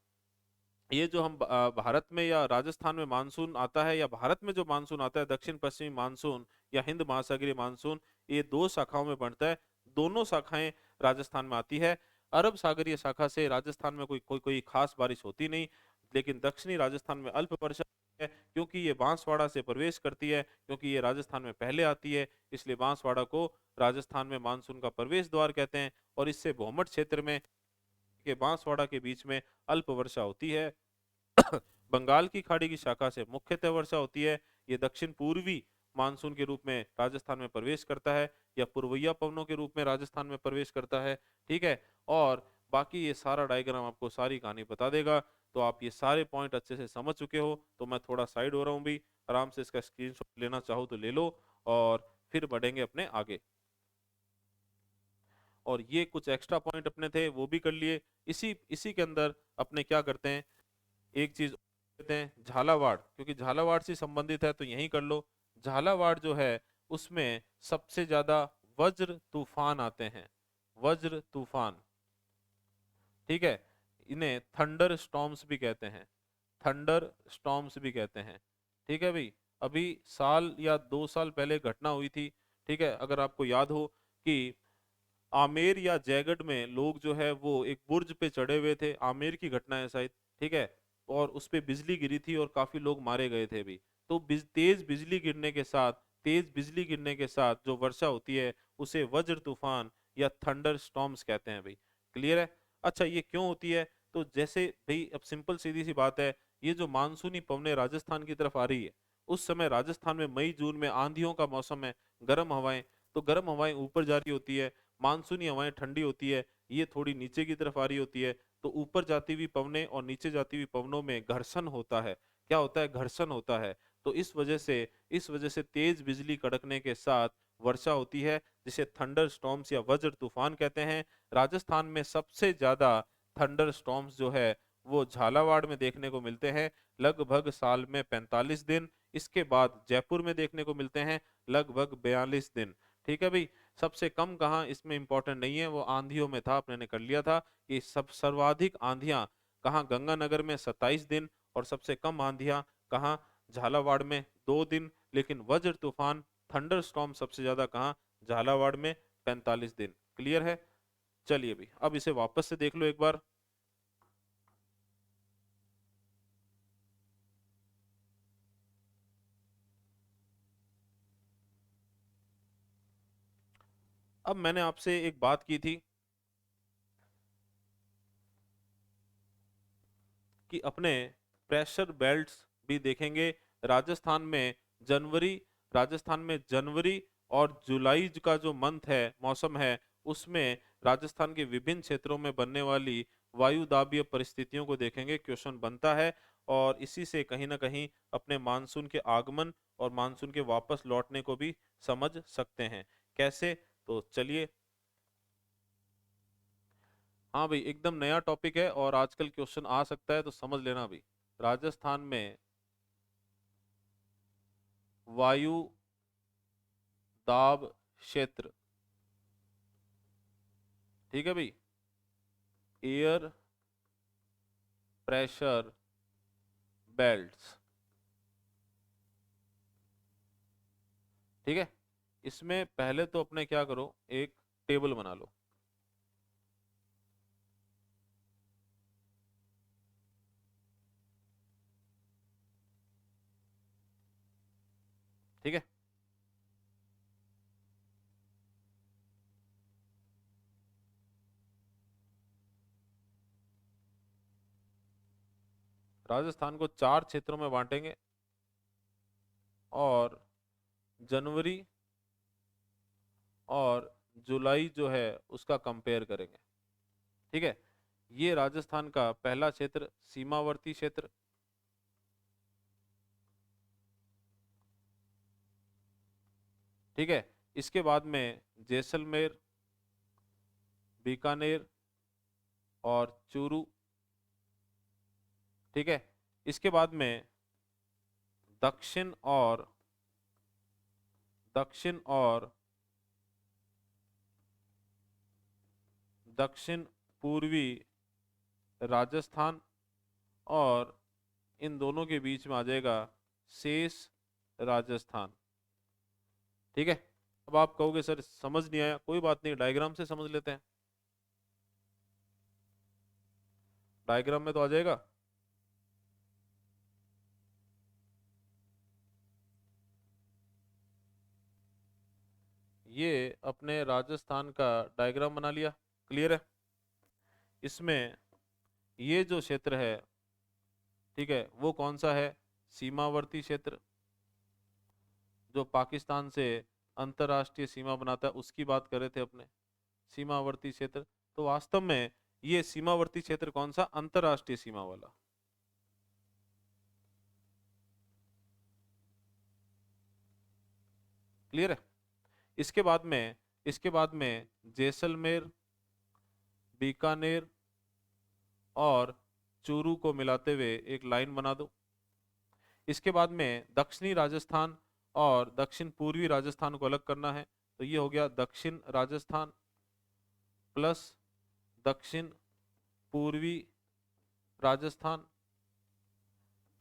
S1: भारत में या राजस्थान में मानसून आता है, या भारत में जो मानसून आता है, दक्षिण पश्चिमी मानसून या हिंद महासागरीय मानसून, ये दो शाखाओं में बढ़ता है। दोनों शाखाएं राजस्थान में आती है। अरब सागरीय शाखा से राजस्थान में कोई कोई कोई खास बारिश होती नहीं, लेकिन दक्षिणी राजस्थान में अल्प वर्षा है, क्योंकि ये बांसवाड़ा से प्रवेश करती है, क्योंकि ये राजस्थान में पहले आती है, इसलिए बांसवाड़ा को राजस्थान में मानसून का प्रवेश द्वार कहते हैं। और इससे भौमट क्षेत्र में के बांसवाड़ा के बीच में अल्प वर्षा होती है। बंगाल की खाड़ी की शाखा से मुख्यतः वर्षा होती है। ये दक्षिण पूर्वी मानसून के रूप में राजस्थान में प्रवेश करता है, या पूर्वैया पवनों के रूप में राजस्थान में प्रवेश करता है। ठीक है, और बाकी ये सारा डायग्राम आपको सारी कहानी बता देगा। तो आप ये सारे पॉइंट अच्छे से समझ चुके हो, तो मैं थोड़ा साइड हो रहा हूँ भी, आराम से इसका स्क्रीनशॉट लेना चाहो तो ले लो, और फिर बढ़ेंगे अपने आगे। और ये कुछ एक्स्ट्रा पॉइंट अपने थे वो भी कर लिए। इसी इसी के अंदर अपने क्या करते हैं, एक चीज कहते हैं झालावाड़, क्योंकि झालावाड़ से संबंधित है तो यही कर लो। झालावाड़ जो है उसमें सबसे ज्यादा वज्र तूफान आते हैं। वज्र तूफान, ठीक है, इन्हें थंडर स्टॉर्म्स भी कहते हैं। थंडर स्टॉर्म्स भी कहते हैं। ठीक है भाई, अभी साल या 2 साल पहले घटना हुई थी। ठीक है, अगर आपको याद हो कि आमेर या जयगढ़ में लोग जो है वो एक बुर्ज पे चढ़े हुए थे, आमेर की घटना है शायद। ठीक है, और उस पे बिजली गिरी थी और काफी लोग मारे गए थे भी। तो तेज बिजली गिरने के साथ, तेज बिजली गिरने के साथ जो वर्षा होती है उसे वज्र तूफान या थंडर स्टॉर्म्स कहते हैं भाई। क्लियर है? अच्छा, ये क्यों होती है? तो जैसे भाई अब सिंपल सीधी सी बात है, ये जो मानसूनी पवनें राजस्थान की तरफ आ रही है, उस समय राजस्थान में मई जून में आंधियों का मौसम है, गर्म हवाएं, तो गर्म हवाएं ऊपर जा रही होती है, मानसूनी हवाएं ठंडी होती है, ये थोड़ी नीचे की तरफ आ रही होती है। तो ऊपर जाती हुई पवनें और नीचे जाती हुई पवनों में घर्षण होता है। क्या होता है? घर्षण होता है। तो इस वजह से तेज बिजली कड़कने के साथ वर्षा होती है, जिसे थंडर स्टॉर्म्स या वज्र तूफान कहते हैं। राजस्थान में सबसे ज्यादा थंडर स्टॉर्म्स जो है वो झालावाड़ में देखने को मिलते हैं, लगभग साल में 45 दिन। इसके बाद जयपुर में देखने को मिलते हैं, लगभग 42 दिन। ठीक है भाई। सबसे कम कहाँ इसमें इंपॉर्टेंट नहीं है, वो आंधियों में था, अपने ने कर लिया था कि सब सर्वाधिक आंधियां कहाँ, गंगानगर में 27 दिन, और सबसे कम आंधियां कहाँ, झालावाड़ में 2 दिन। लेकिन वज्र तूफान थंडर स्टॉर्म सबसे ज्यादा कहाँ, झालावाड़ में 45 दिन। क्लियर है। चलिए भाई अब इसे वापस से देख लो एक बार। अब मैंने आपसे एक बात की थी कि अपने प्रेशर बेल्ट्स भी देखेंगे। राजस्थान में जनवरी राजस्थान में जनवरी और जुलाई का जो मंथ है, मौसम है, उसमें राजस्थान के विभिन्न क्षेत्रों में बनने वाली वायुदाबीय परिस्थितियों को देखेंगे, क्वेश्चन बनता है। और इसी से कहीं ना कहीं अपने मानसून के आगमन और मानसून के वापस लौटने को भी समझ सकते हैं। कैसे? तो चलिए। हाँ भाई, एकदम नया टॉपिक है और आजकल क्वेश्चन आ सकता है, तो समझ लेना भाई। राजस्थान में वायु दाब क्षेत्र, ठीक है भाई, एयर प्रेशर बेल्ट्स, ठीक है। इसमें पहले तो अपने क्या करो, एक टेबल बना लो। ठीक है। राजस्थान को 4 क्षेत्रों में बांटेंगे और जनवरी और जुलाई जो है उसका कंपेयर करेंगे। ठीक है। ये राजस्थान का पहला क्षेत्र सीमावर्ती क्षेत्र, ठीक है। इसके बाद में जैसलमेर, बीकानेर और चूरू, ठीक है। इसके बाद में दक्षिण और दक्षिण और दक्षिण पूर्वी राजस्थान, और इन दोनों के बीच में आ जाएगा शेष राजस्थान। ठीक है। अब आप कहोगे सर समझ नहीं आया, कोई बात नहीं, डायग्राम से समझ लेते हैं। डायग्राम में तो आ जाएगा। ये अपने राजस्थान का डायग्राम बना लिया। क्लियर है। इसमें ये जो क्षेत्र है, ठीक है, वो कौन सा है, सीमावर्ती क्षेत्र, जो पाकिस्तान से अंतरराष्ट्रीय सीमा बनाता है, उसकी बात कर रहे थे अपने, सीमावर्ती क्षेत्र। तो वास्तव में ये सीमावर्ती क्षेत्र कौन सा, अंतरराष्ट्रीय सीमा वाला। क्लियर है। इसके बाद में जैसलमेर, बीकानेर और चूरू को मिलाते हुए एक लाइन बना दो। इसके बाद में दक्षिणी राजस्थान और दक्षिण पूर्वी राजस्थान को अलग करना है, तो ये हो गया दक्षिण राजस्थान प्लस दक्षिण पूर्वी राजस्थान।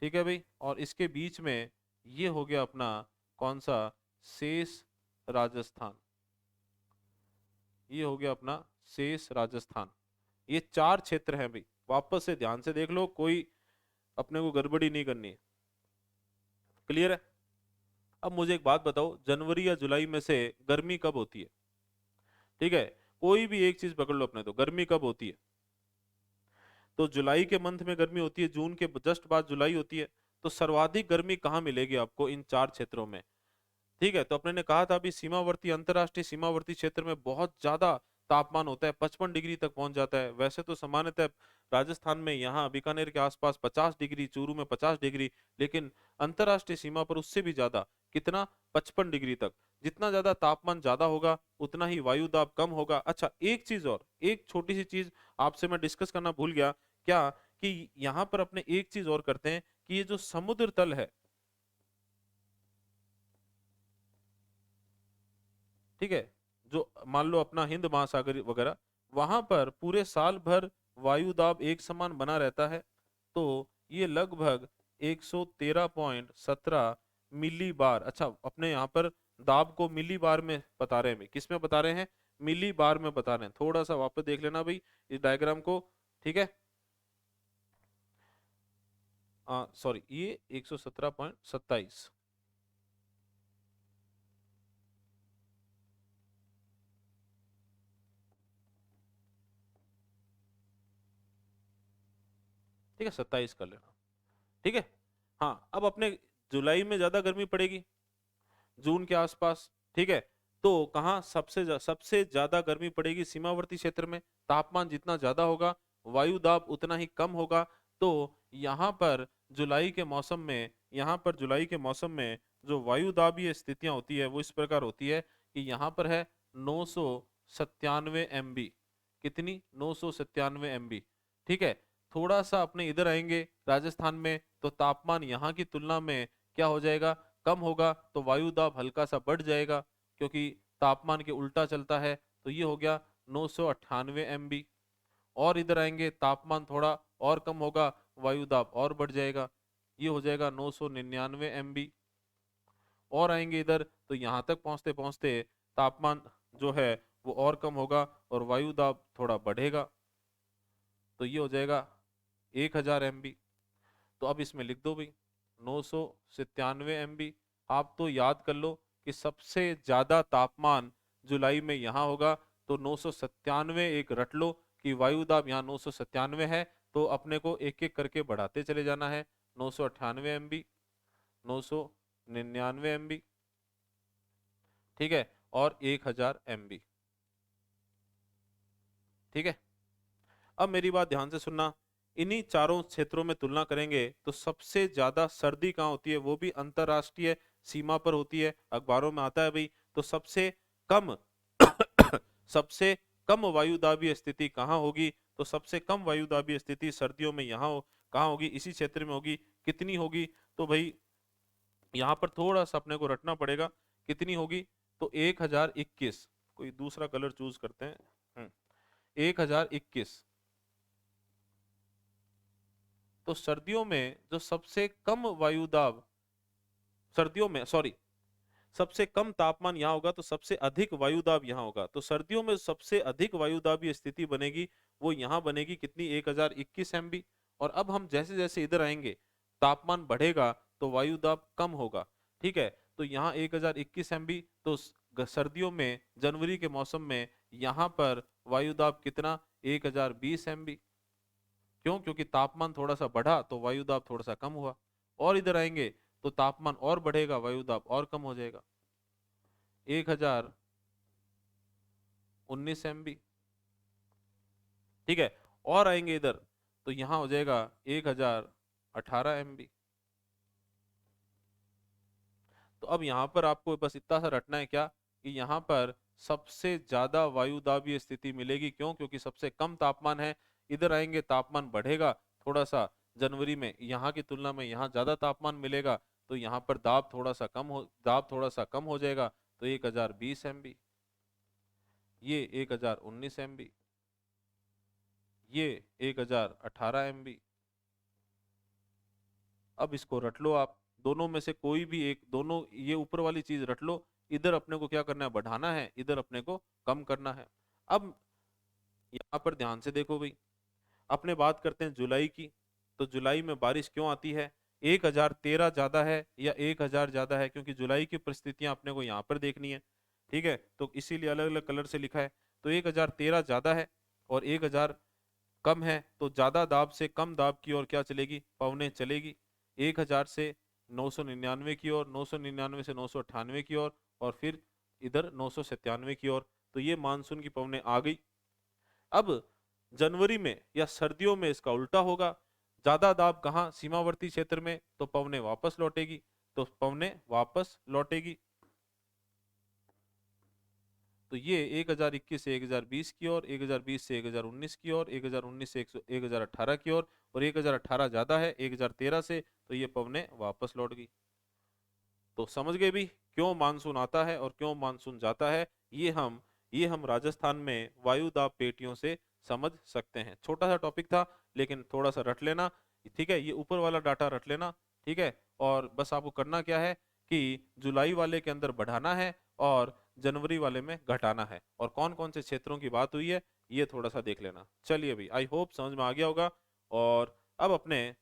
S1: ठीक है भाई। और इसके बीच में ये हो गया अपना कौन सा, शेष राजस्थान। ये हो गया अपना शेष राजस्थान। ये 4 क्षेत्र हैं भाई, वापस से ध्यान से देख लो, कोई अपने को गड़बड़ी नहीं करनी है। क्लियर है। अब मुझे एक बात बताओ, जनवरी या जुलाई में से गर्मी कब होती है? ठीक है। कोई भी एक चीज पकड़ लो अपने, तो गर्मी कब होती है? तो जुलाई के मंथ में गर्मी होती है, जून के जस्ट बाद जुलाई होती है। तो सर्वाधिक गर्मी कहाँ मिलेगी आपको, इन 4 क्षेत्रों में। ठीक है। तो अपने ने कहा था अभी सीमावर्ती, अंतरराष्ट्रीय सीमावर्ती क्षेत्र में बहुत ज्यादा तापमान होता है, 55 डिग्री तक पहुंच जाता है। वैसे तो सामान्यतः राजस्थान में, यहाँ बीकानेर के आसपास 50 डिग्री, चूरू में 50 डिग्री, लेकिन अंतरराष्ट्रीय सीमा पर उससे भी ज्यादा, कितना, 55 डिग्री तक। जितना ज्यादा तापमान ज्यादा होगा उतना ही वायु दाब कम होगा। अच्छा, एक चीज और, एक छोटी सी चीज आपसे मैं डिस्कस करना भूल गया, क्या कि यहाँ पर अपने एक चीज और करते हैं कि ये जो समुद्र तल है, ठीक है, जो मान लो अपना हिंद महासागर वगैरह, वहां पर पूरे साल भर वायु दाब एक समान बना रहता है। तो ये लगभग 113.17 मिली बार, अच्छा अपने यहाँ पर दाब को मिली बार में बता रहे हैं, किस में बता रहे हैं, मिली बार में बता रहे हैं। थोड़ा सा वापस देख लेना भाई इस डायग्राम को, ठीक है। सॉरी, ये 117.27, ठीक है, 27 कर लेना, ठीक है। हाँ, अब अपने जुलाई में ज्यादा गर्मी पड़ेगी, जून के आसपास, ठीक है। तो कहाँ सबसे ज्यादा गर्मी पड़ेगी, सीमावर्ती क्षेत्र में। तापमान जितना ज्यादा होगा वायु दाब उतना ही कम होगा। तो यहाँ पर जुलाई के मौसम में, यहाँ पर जुलाई के मौसम में जो वायु दाबीय स्थितियां होती है वो इस प्रकार होती है कि यहाँ पर है 997 MB, कितनी, 997 MB, ठीक है। थोड़ा सा अपने इधर आएंगे राजस्थान में, तो तापमान यहाँ की तुलना में क्या हो जाएगा, कम होगा, तो वायु दाब हल्का सा बढ़ जाएगा, क्योंकि तापमान के उल्टा चलता है। तो ये हो गया 998 MB। और इधर आएंगे तापमान थोड़ा और कम होगा, वायु दाब और बढ़ जाएगा, ये हो जाएगा 999 MB। और आएंगे इधर तो यहाँ तक पहुंचते पहुंचते तापमान जो है वो और कम होगा और वायु दाब थोड़ा बढ़ेगा, तो ये हो जाएगा 1000 MB। तो अब इसमें लिख दो भाई 997 MB। आप तो याद कर लो कि सबसे ज्यादा तापमान जुलाई में यहाँ होगा, तो 997 एक रट लो कि वायु दाब यहाँ 997 है। तो अपने को एक एक करके बढ़ाते चले जाना है, 998 MB, 999 MB, ठीक है, और 1000 MB, ठीक है। अब मेरी बात ध्यान से सुनना, इन्हीं चारों क्षेत्रों में तुलना करेंगे तो सबसे ज्यादा सर्दी कहाँ होती है, वो भी अंतरराष्ट्रीय सीमा पर होती है, अखबारों में आता है भाई। तो सबसे कम सबसे कम वायुदाबीय स्थिति कहाँ होगी, तो सबसे कम वायुदाबीय स्थिति सर्दियों में यहाँ कहाँ होगी, इसी क्षेत्र में होगी। कितनी होगी, तो भाई यहाँ पर थोड़ा सा अपने को रटना पड़ेगा, कितनी होगी, तो 1021, कोई दूसरा कलर चूज करते हैं, 1021। तो सर्दियों में जो सबसे कम वायुदाब, सर्दियों में सॉरी, सबसे कम तापमान यहाँ होगा तो सबसे अधिक वायुदाब यहाँ होगा। तो सर्दियों में सबसे अधिक वायुदाबीय स्थिति बनेगी, वो यहाँ बनेगी, कितनी, 1021 MB। और अब हम जैसे जैसे इधर आएंगे तापमान बढ़ेगा तो वायुदाब कम होगा, ठीक है। तो यहाँ 1021 MB, तो सर्दियों में जनवरी के मौसम में यहाँ पर वायुदाब कितना, 1020 MB। क्यों, क्योंकि तापमान थोड़ा सा बढ़ा तो वायु दाब थोड़ा सा कम हुआ। और इधर आएंगे तो तापमान और बढ़ेगा, वायु दाब और कम हो जाएगा, 1019 MB, ठीक है। और आएंगे इधर तो यहाँ हो जाएगा 1018 MB। तो अब यहाँ पर आपको बस इतना सा रटना है, क्या कि यहाँ पर सबसे ज्यादा वायुदाबीय स्थिति मिलेगी, क्यों, क्योंकि सबसे कम तापमान है। इधर आएंगे तापमान बढ़ेगा थोड़ा सा, जनवरी में यहाँ की तुलना में यहाँ ज्यादा तापमान मिलेगा, तो यहाँ पर दाब थोड़ा सा कम हो जाएगा, तो 1020 MB, ये 1019 MB, ये 1018 MB। अब इसको रट लो आप, दोनों में से कोई भी एक, दोनों ये ऊपर वाली चीज रट लो, इधर अपने को क्या करना है, बढ़ाना है, इधर अपने को कम करना है। अब यहाँ पर ध्यान से देखो भाई, अपने बात करते हैं जुलाई की। तो जुलाई में बारिश क्यों आती है, 1013 ज्यादा है या 1000 ज्यादा है, क्योंकि जुलाई की परिस्थितियां अपने को यहाँ पर देखनी है, ठीक है। तो इसीलिए अलग अलग कलर से लिखा है। तो 1013 ज्यादा है और 1000 कम है, तो ज्यादा दाब से कम दाब की ओर क्या चलेगी, पवनें चलेगी, 1000 से 999 की ओर, 999 से 998 की ओर, और फिर इधर 997 की ओर। तो ये मानसून की पवनें आ गई। अब जनवरी में या सर्दियों में इसका उल्टा होगा, ज्यादा दाब कहाँ, सीमावर्ती क्षेत्र में, तो पवनें वापस लौटेगी, तो पवनें वापस लौटेगी। तो ये 1021 से 1020 की ओर, 1020 से 1019 की ओर, 1019 से 1018 की ओर, और 1018 ज्यादा है 1013 से, तो ये पवने वापस लौट गई। तो समझ गए भी क्यों मानसून आता है और क्यों मानसून जाता है। ये हम राजस्थान में वायु दाब पेटियों से समझ सकते हैं। छोटा सा टॉपिक था, लेकिन थोड़ा सा रट लेना, ठीक है, ये ऊपर वाला डाटा रट लेना, ठीक है। और बस आपको करना क्या है कि जुलाई वाले के अंदर बढ़ाना है और जनवरी वाले में घटाना है, और कौन कौन से क्षेत्रों की बात हुई है ये थोड़ा सा देख लेना। चलिए भाई, आई होप समझ में आ गया होगा। और अब अपने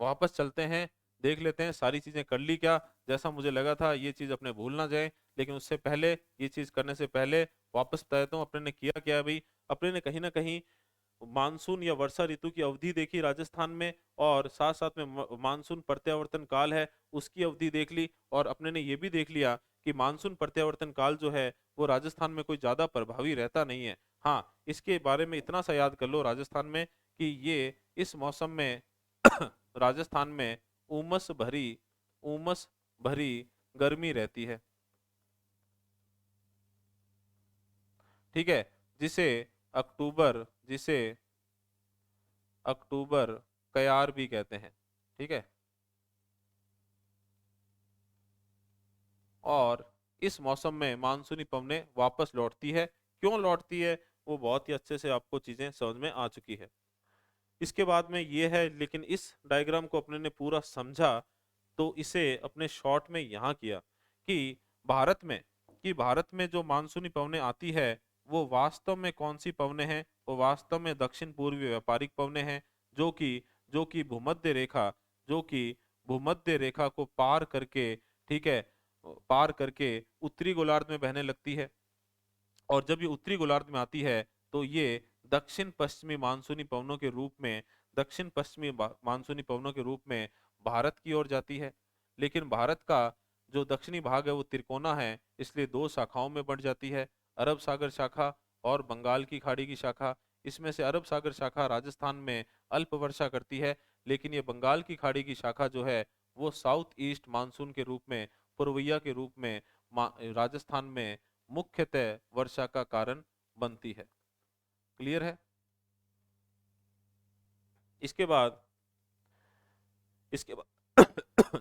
S1: वापस चलते हैं, देख लेते हैं सारी चीजें कर ली क्या। जैसा मुझे लगा था ये चीज अपने भूल ना जाए, लेकिन उससे पहले, ये चीज करने से पहले वापस बताता हूँ अपने ने किया क्या है भाई। अपने ने कहीं ना कहीं मानसून या वर्षा ऋतु की अवधि देखी राजस्थान में, और साथ साथ में मानसून प्रत्यावर्तन काल है उसकी अवधि देख ली, और अपने ने ये भी देख लिया कि मानसून प्रत्यावर्तन काल जो है वो राजस्थान में कोई ज्यादा प्रभावी रहता नहीं है। हाँ, इसके बारे में इतना सा याद कर लो राजस्थान में कि ये इस मौसम में राजस्थान में उमस भरी उमस भरी गर्मी रहती है, ठीक है, जिसे जिसे अक्टूबर कयार भी कहते हैं, ठीक है। और इस मौसम में मानसूनी पवनें वापस लौटती है। क्यों लौटती है वो बहुत ही अच्छे से आपको चीजें समझ में आ चुकी है। इसके बाद में ये है, लेकिन इस डायग्राम को अपने ने पूरा समझा तो इसे अपने शॉर्ट में यहाँ किया कि भारत में भारत में जो मानसूनी पवनें आती है वो वास्तव में कौन सी पवनें हैं। वो वास्तव में दक्षिण पूर्वी व्यापारिक पवनें हैं, जो कि जो कि भूमध्य रेखा जो कि भूमध्य रेखा को पार करके, ठीक है, पार करके उत्तरी गोलार्ध में बहने लगती है। और जब ये उत्तरी गोलार्ध में आती है तो ये दक्षिण पश्चिमी मानसूनी पवनों के रूप में मानसूनी पवनों के रूप में भारत की ओर जाती है। लेकिन भारत का जो दक्षिणी भाग है वो तिरकोना है, इसलिए दो शाखाओं में बढ़ जाती है, अरब सागर शाखा और बंगाल की खाड़ी की शाखा। इसमें से अरब सागर शाखा राजस्थान में अल्प वर्षा करती है, लेकिन ये बंगाल की खाड़ी की शाखा जो है वो साउथ ईस्ट मानसून के रूप में, पूर्वैया के रूप में राजस्थान में मुख्यतः वर्षा का कारण बनती है। क्लियर है। इसके बाद इसके बाद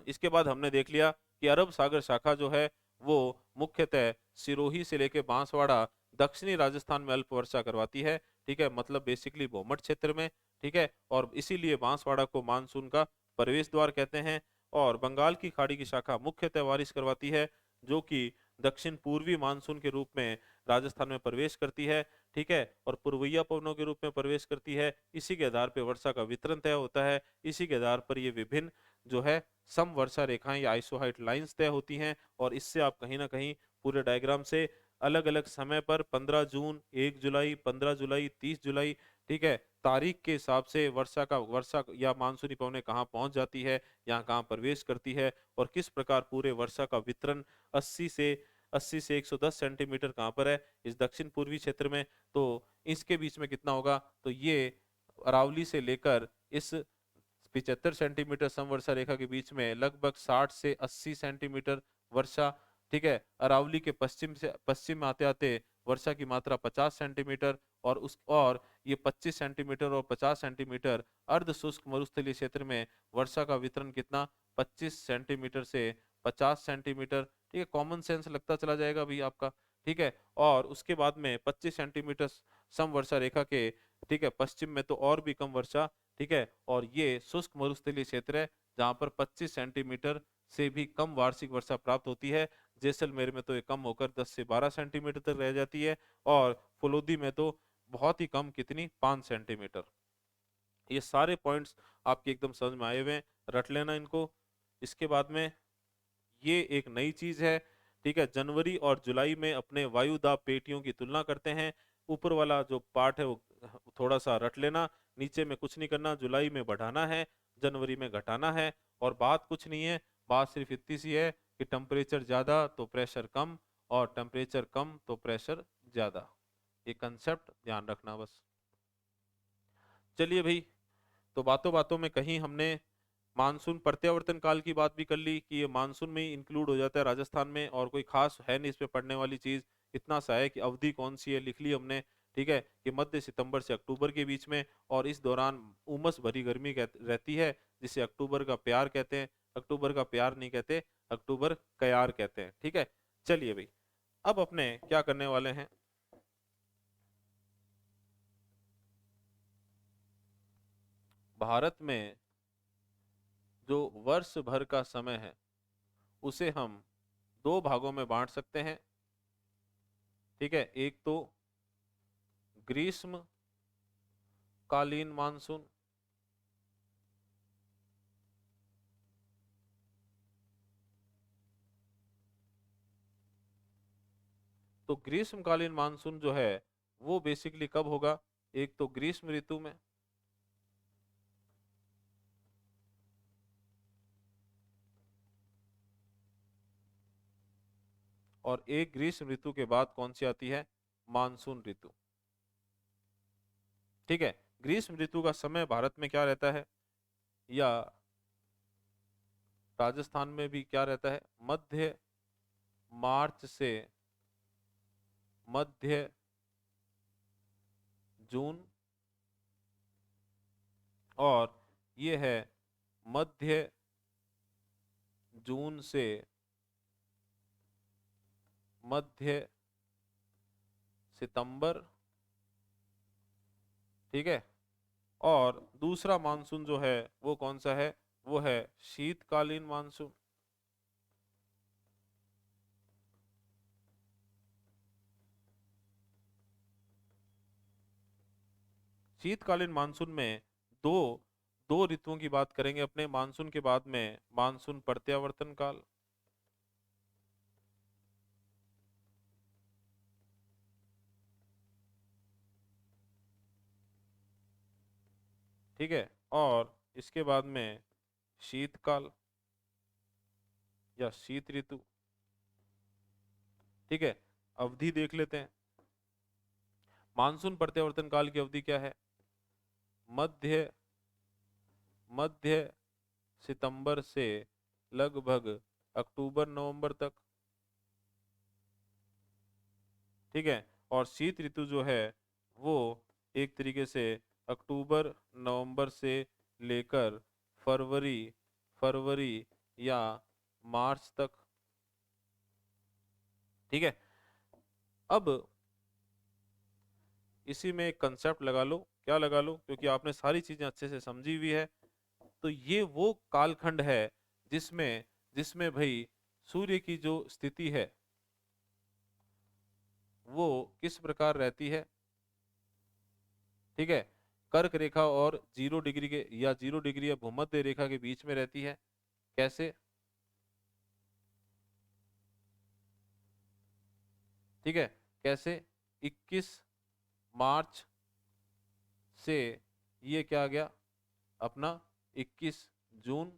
S1: इसके बाद हमने देख लिया कि अरब सागर शाखा जो है वो मुख्यतः सिरोही से लेके बांसवाड़ा दक्षिणी राजस्थान में अल्प वर्षा करवाती है, ठीक है, मतलब बेसिकली भूमध्य क्षेत्र में, ठीक है। और इसीलिए बांसवाड़ा को मानसून का प्रवेश द्वार कहते हैं। और बंगाल की खाड़ी की शाखा मुख्यतः बारिश करवाती है, जो कि दक्षिण पूर्वी मानसून के रूप में राजस्थान में प्रवेश करती है, ठीक है, और पूर्वैया पवनों के रूप में प्रवेश करती है। इसी के आधार पर वर्षा का वितरण तय होता है। इसी के आधार पर ये विभिन्न जो है सम वर्षा रेखाएं या आइसोहाइट लाइंस तय होती हैं। और इससे आप कहीं ना कहीं पूरे डायग्राम से अलग अलग समय पर 15 जून, 1 जुलाई, 15 जुलाई, 30 जुलाई, ठीक है, तारीख के हिसाब से वर्षा या मानसूनी पवनें कहाँ पहुंच जाती है, यहाँ कहाँ प्रवेश करती है, और किस प्रकार पूरे वर्षा का वितरण 80 से 110 सेंटीमीटर कहाँ पर है इस दक्षिण पूर्वी क्षेत्र में। तो इसके बीच में कितना होगा, तो ये अरावली से लेकर इस 75 सेंटीमीटर समवर्षा रेखा के बीच में लगभग 60 से 80 सेंटीमीटर वर्षा, ठीक है। अरावली के पश्चिम में आते आते वर्षा की मात्रा 50 सेंटीमीटर, और ये 25 सेंटीमीटर और 50 सेंटीमीटर अर्ध शुष्क मरुस्थलीय क्षेत्र में वर्षा का वितरण कितना, 25 सेंटीमीटर से 50 सेंटीमीटर, ठीक है। कॉमन सेंस लगता चला जाएगा भाई आपका, ठीक है। और उसके बाद में 25 सेंटीमीटर सम वर्षा रेखा के, ठीक है, पश्चिम में तो और भी कम वर्षा, ठीक है। और ये शुष्क मरुस्थलीय क्षेत्र है जहाँ पर 25 सेंटीमीटर से भी कम वार्षिक वर्षा प्राप्त होती है। जैसलमेर में तो ये कम होकर 10 से 12 सेंटीमीटर तक रह जाती है, और फलोदी में तो बहुत ही कम, कितनी, 5 सेंटीमीटर। ये सारे पॉइंट्स आपके एकदम समझ में आए हुए हैं, रट लेना इनको। इसके बाद में ये एक नई चीज है, ठीक है, जनवरी और जुलाई में अपने वायु दाब पेटियों की तुलना करते हैं। ऊपर वाला जो पार्ट है वो थोड़ा सा रट लेना, नीचे में कुछ नहीं करना, जुलाई में बढ़ाना है, जनवरी में घटाना है। और बात कुछ नहीं है, बात सिर्फ इतनी सी है कि टेम्परेचर ज्यादा तो प्रेशर कम, और टेम्परेचर कम तो प्रेशर ज्यादा। ये कंसेप्ट ध्यान रखना बस। चलिए भाई, तो बातों बातों में कहीं हमने मानसून प्रत्यावर्तन काल की बात भी कर ली कि ये मानसून में ही इंक्लूड हो जाता है राजस्थान में, और कोई खास है नहीं इस पे पढ़ने वाली चीज। इतना सा है कि अवधि कौन सी है लिख ली हमने, ठीक है, कि मध्य सितंबर से अक्टूबर के बीच में, और इस दौरान उमस भरी गर्मी रहती है, जिसे अक्टूबर का प्यार कहते हैं। अक्टूबर का प्यार नहीं कहते, अक्टूबर कयार कहते हैं, ठीक है। चलिए भाई, अब अपने क्या करने वाले हैं, भारत में जो वर्ष भर का समय है उसे हम दो भागों में बांट सकते हैं, ठीक है। एक तो ग्रीष्म कालीन मानसून, तो ग्रीष्मकालीन मानसून जो है वो बेसिकली कब होगा, एक तो ग्रीष्म ऋतु में, और एक ग्रीष्म ऋतु के बाद कौन सी आती है, मानसून ऋतु, ठीक है। ग्रीष्म ऋतु का समय भारत में क्या रहता है, या राजस्थान में भी क्या रहता है, मध्य मार्च से मध्य जून, और ये है मध्य जून से मध्य सितंबर, ठीक है। और दूसरा मानसून जो है वो कौन सा है, वो है शीतकालीन मानसून। शीतकालीन मानसून में दो दो ऋतुओं की बात करेंगे अपने, मानसून के बाद में मानसून प्रत्यावर्तन काल, ठीक है। और इसके बाद में शीतकाल या शीत ऋतु, ठीक है। अवधि देख लेते हैं, मानसून प्रत्यावर्तन काल की अवधि क्या है, मध्य मध्य सितंबर से लगभग अक्टूबर नवंबर तक, ठीक है। और शीत ऋतु जो है वो एक तरीके से अक्टूबर नवंबर से लेकर फरवरी फरवरी या मार्च तक, ठीक है। अब इसी में एक कंसेप्ट लगा लो, क्या लगा लो, क्योंकि आपने सारी चीजें अच्छे से समझी हुई है। तो ये वो कालखंड है जिसमें जिसमें भाई सूर्य की जो स्थिति है वो किस प्रकार रहती है, ठीक है। कर्क रेखा और 0 डिग्री के या 0 डिग्री या भूमध्य रेखा के बीच में रहती है। कैसे, ठीक है, कैसे, 21 मार्च से ये क्या आ गया अपना 21 जून,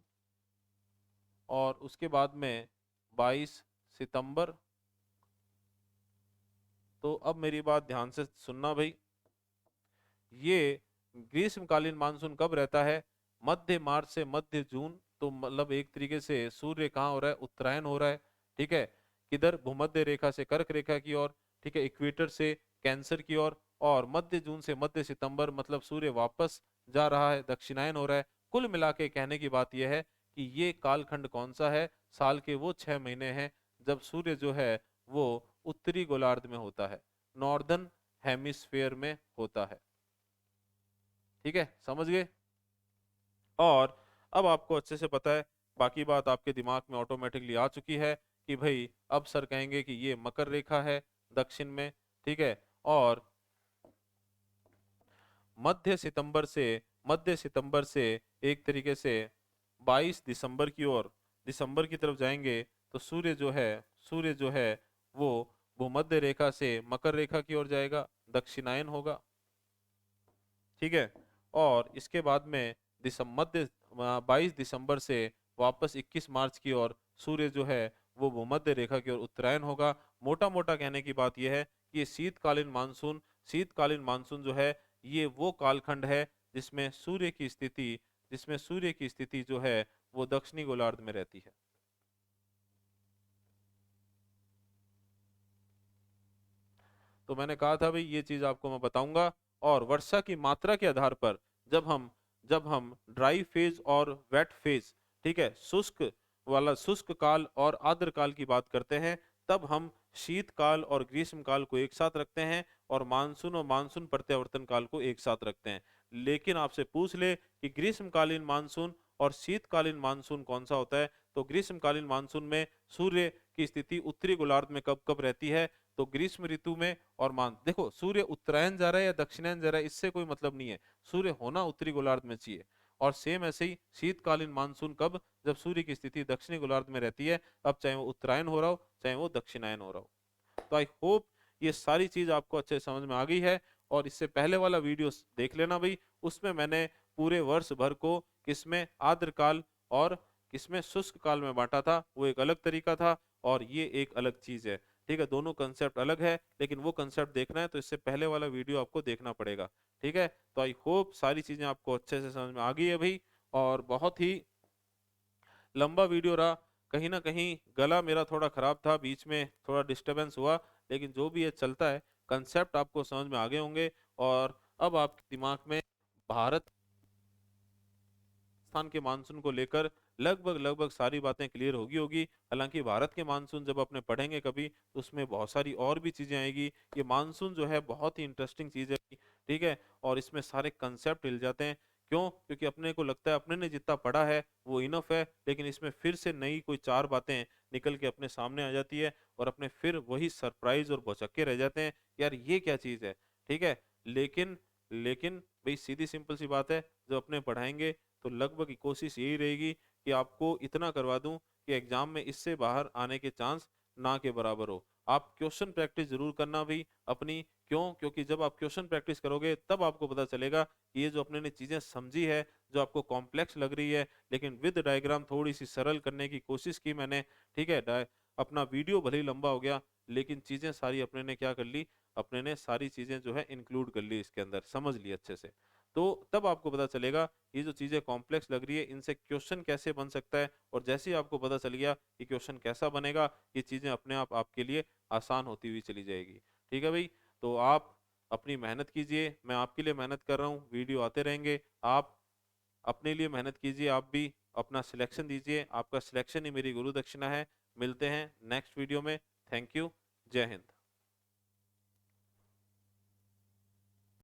S1: और उसके बाद में 22 सितंबर। तो अब मेरी बात ध्यान से सुनना भाई, ये ग्रीष्मकालीन मानसून कब रहता है, मध्य मार्च से मध्य जून। तो मतलब एक तरीके से सूर्य कहाँ हो रहा है, उत्तरायण हो रहा है, ठीक है। किधर, भूमध्य रेखा से कर्क रेखा की ओर, ठीक है, इक्वेटर से कैंसर की ओर। और मध्य जून से मध्य सितंबर मतलब सूर्य वापस जा रहा है, दक्षिणायन हो रहा है। कुल मिला के कहने की बात यह है कि ये कालखंड कौन सा है, साल के वो 6 महीने हैं जब सूर्य जो है वो उत्तरी गोलार्ध में होता है, नॉर्दर्न हेमिस्फेयर में होता है, ठीक है, समझ गए। और अब आपको अच्छे से पता है, बाकी बात आपके दिमाग में ऑटोमेटिकली आ चुकी है कि भाई अब सर कहेंगे कि ये मकर रेखा है दक्षिण में, ठीक है। और मध्य सितंबर से एक तरीके से 22 दिसंबर की ओर, दिसंबर की तरफ जाएंगे तो सूर्य जो है वो भूमध्य रेखा से मकर रेखा की ओर जाएगा, दक्षिणायन होगा, ठीक है। और इसके बाद में मध्य 22 दिसंबर से वापस 21 मार्च की ओर सूर्य जो है वो भूमध्य रेखा की ओर उत्तरायण होगा। मोटा मोटा कहने की बात यह है कि ये शीतकालीन मानसून जो है ये वो कालखंड है जिसमें सूर्य की स्थिति जो है वो दक्षिणी गोलार्ध में रहती है। तो मैंने कहा था भाई ये चीज आपको मैं बताऊंगा। और वर्षा की मात्रा के आधार पर जब हम ड्राई फेज और वेट फेज, ठीक है, शुष्क काल और आर्द्र काल की बात करते हैं, तब हम शीतकाल और ग्रीष्म काल को एक साथ रखते हैं और मानसून प्रत्यावर्तन काल को एक साथ रखते हैं। लेकिन आपसे पूछ ले कि ग्रीष्मकालीन मानसून और शीतकालीन मानसून कौन सा होता है, तो ग्रीष्मकालीन मानसून में सूर्य की स्थिति उत्तरी गोलार्ध में कब कब रहती है, तो ग्रीष्म ऋतु में। और मान देखो, सूर्य उत्तरायण जा रहा है या दक्षिणायन जा रहा है इससे कोई मतलब नहीं है, सूर्य होना उत्तरी गोलार्ध में चाहिए। और सेम ऐसे ही शीतकालीन मानसून कब, जब सूर्य की स्थिति दक्षिणी गोलार्ध में रहती है, अब चाहे वो उत्तरायण हो रहा हो चाहे वो दक्षिणायन हो रहा हो। तो आई होप ये सारी चीज आपको अच्छे समझ में आ गई है। और इससे पहले वाला वीडियो देख लेना भाई, उसमें मैंने पूरे वर्ष भर को किसमें आर्द्र काल और किसमें शुष्क काल में बांटा था, वो एक अलग तरीका था और ये एक अलग चीज है। ठीक है, दोनों कंसेप्ट अलग है, लेकिन वो कंसेप्ट देखना है तो इससे पहले वाला वीडियो आपको देखना पड़ेगा। ठीक है, तो आई होप सारी चीजें आपको अच्छे से समझ में आ गई है भाई। और बहुत ही लंबा वीडियो रहा, कहीं ना कहीं गला मेरा थोड़ा खराब था, बीच में थोड़ा डिस्टरबेंस हुआ, लेकिन जो भी ये चलता है, कंसेप्ट आपको समझ में आ गए होंगे। और अब आपके दिमाग में भारत राजस्थान के मानसून को लेकर लगभग लगभग सारी बातें क्लियर होगी होगी। हालांकि भारत के मानसून जब अपने पढ़ेंगे कभी, तो उसमें बहुत सारी और भी चीजें आएगी। ये मानसून जो है बहुत ही इंटरेस्टिंग चीज है, ठीक है, और इसमें सारे कंसेप्ट हिल जाते हैं। क्यों? क्योंकि अपने को लगता है अपने ने जितना पढ़ा है वो इनफ है, लेकिन इसमें फिर से नई कोई चार बातें निकल के अपने सामने आ जाती है और अपने फिर वही सरप्राइज और भौचक्के रह जाते हैं, यार ये क्या चीज है। ठीक है, लेकिन लेकिन भाई सीधी सिंपल सी बात है, जो अपने पढ़ाएंगे तो लगभग की कोशिश यही रहेगी कि आपको इतना करवा दूं कि एग्जाम में इससे बाहर आने के चांस ना के बराबर हो। आप क्वेश्चन प्रैक्टिस जरूर करना भाई अपनी। क्यों? क्योंकि जब आप क्वेश्चन प्रैक्टिस करोगे तब आपको पता चलेगा कि ये जो अपने ने चीजें समझी है, जो आपको कॉम्प्लेक्स लग रही है, लेकिन विद डायग्राम थोड़ी सी सरल करने की कोशिश की मैंने। ठीक है, अपना वीडियो भले ही लंबा हो गया, लेकिन चीजें सारी अपने ने क्या कर ली, अपने ने सारी चीजें जो है इंक्लूड कर ली, इसके अंदर समझ ली अच्छे से। तो तब आपको पता चलेगा ये जो चीजें कॉम्प्लेक्स लग रही है इनसे क्वेश्चन कैसे बन सकता है। और जैसे ही आपको पता चल गया कि क्वेश्चन कैसा बनेगा, ये चीजें अपने आप आपके लिए आसान होती हुई चली जाएगी। ठीक है भाई, तो आप अपनी मेहनत कीजिए, मैं आपके लिए मेहनत कर रहा हूँ, वीडियो आते रहेंगे, आप अपने लिए मेहनत कीजिए, आप भी अपना सिलेक्शन दीजिए, आपका सिलेक्शन ही मेरी गुरु दक्षिणा है। मिलते हैं नेक्स्ट वीडियो में। Thank you. जय हिंद।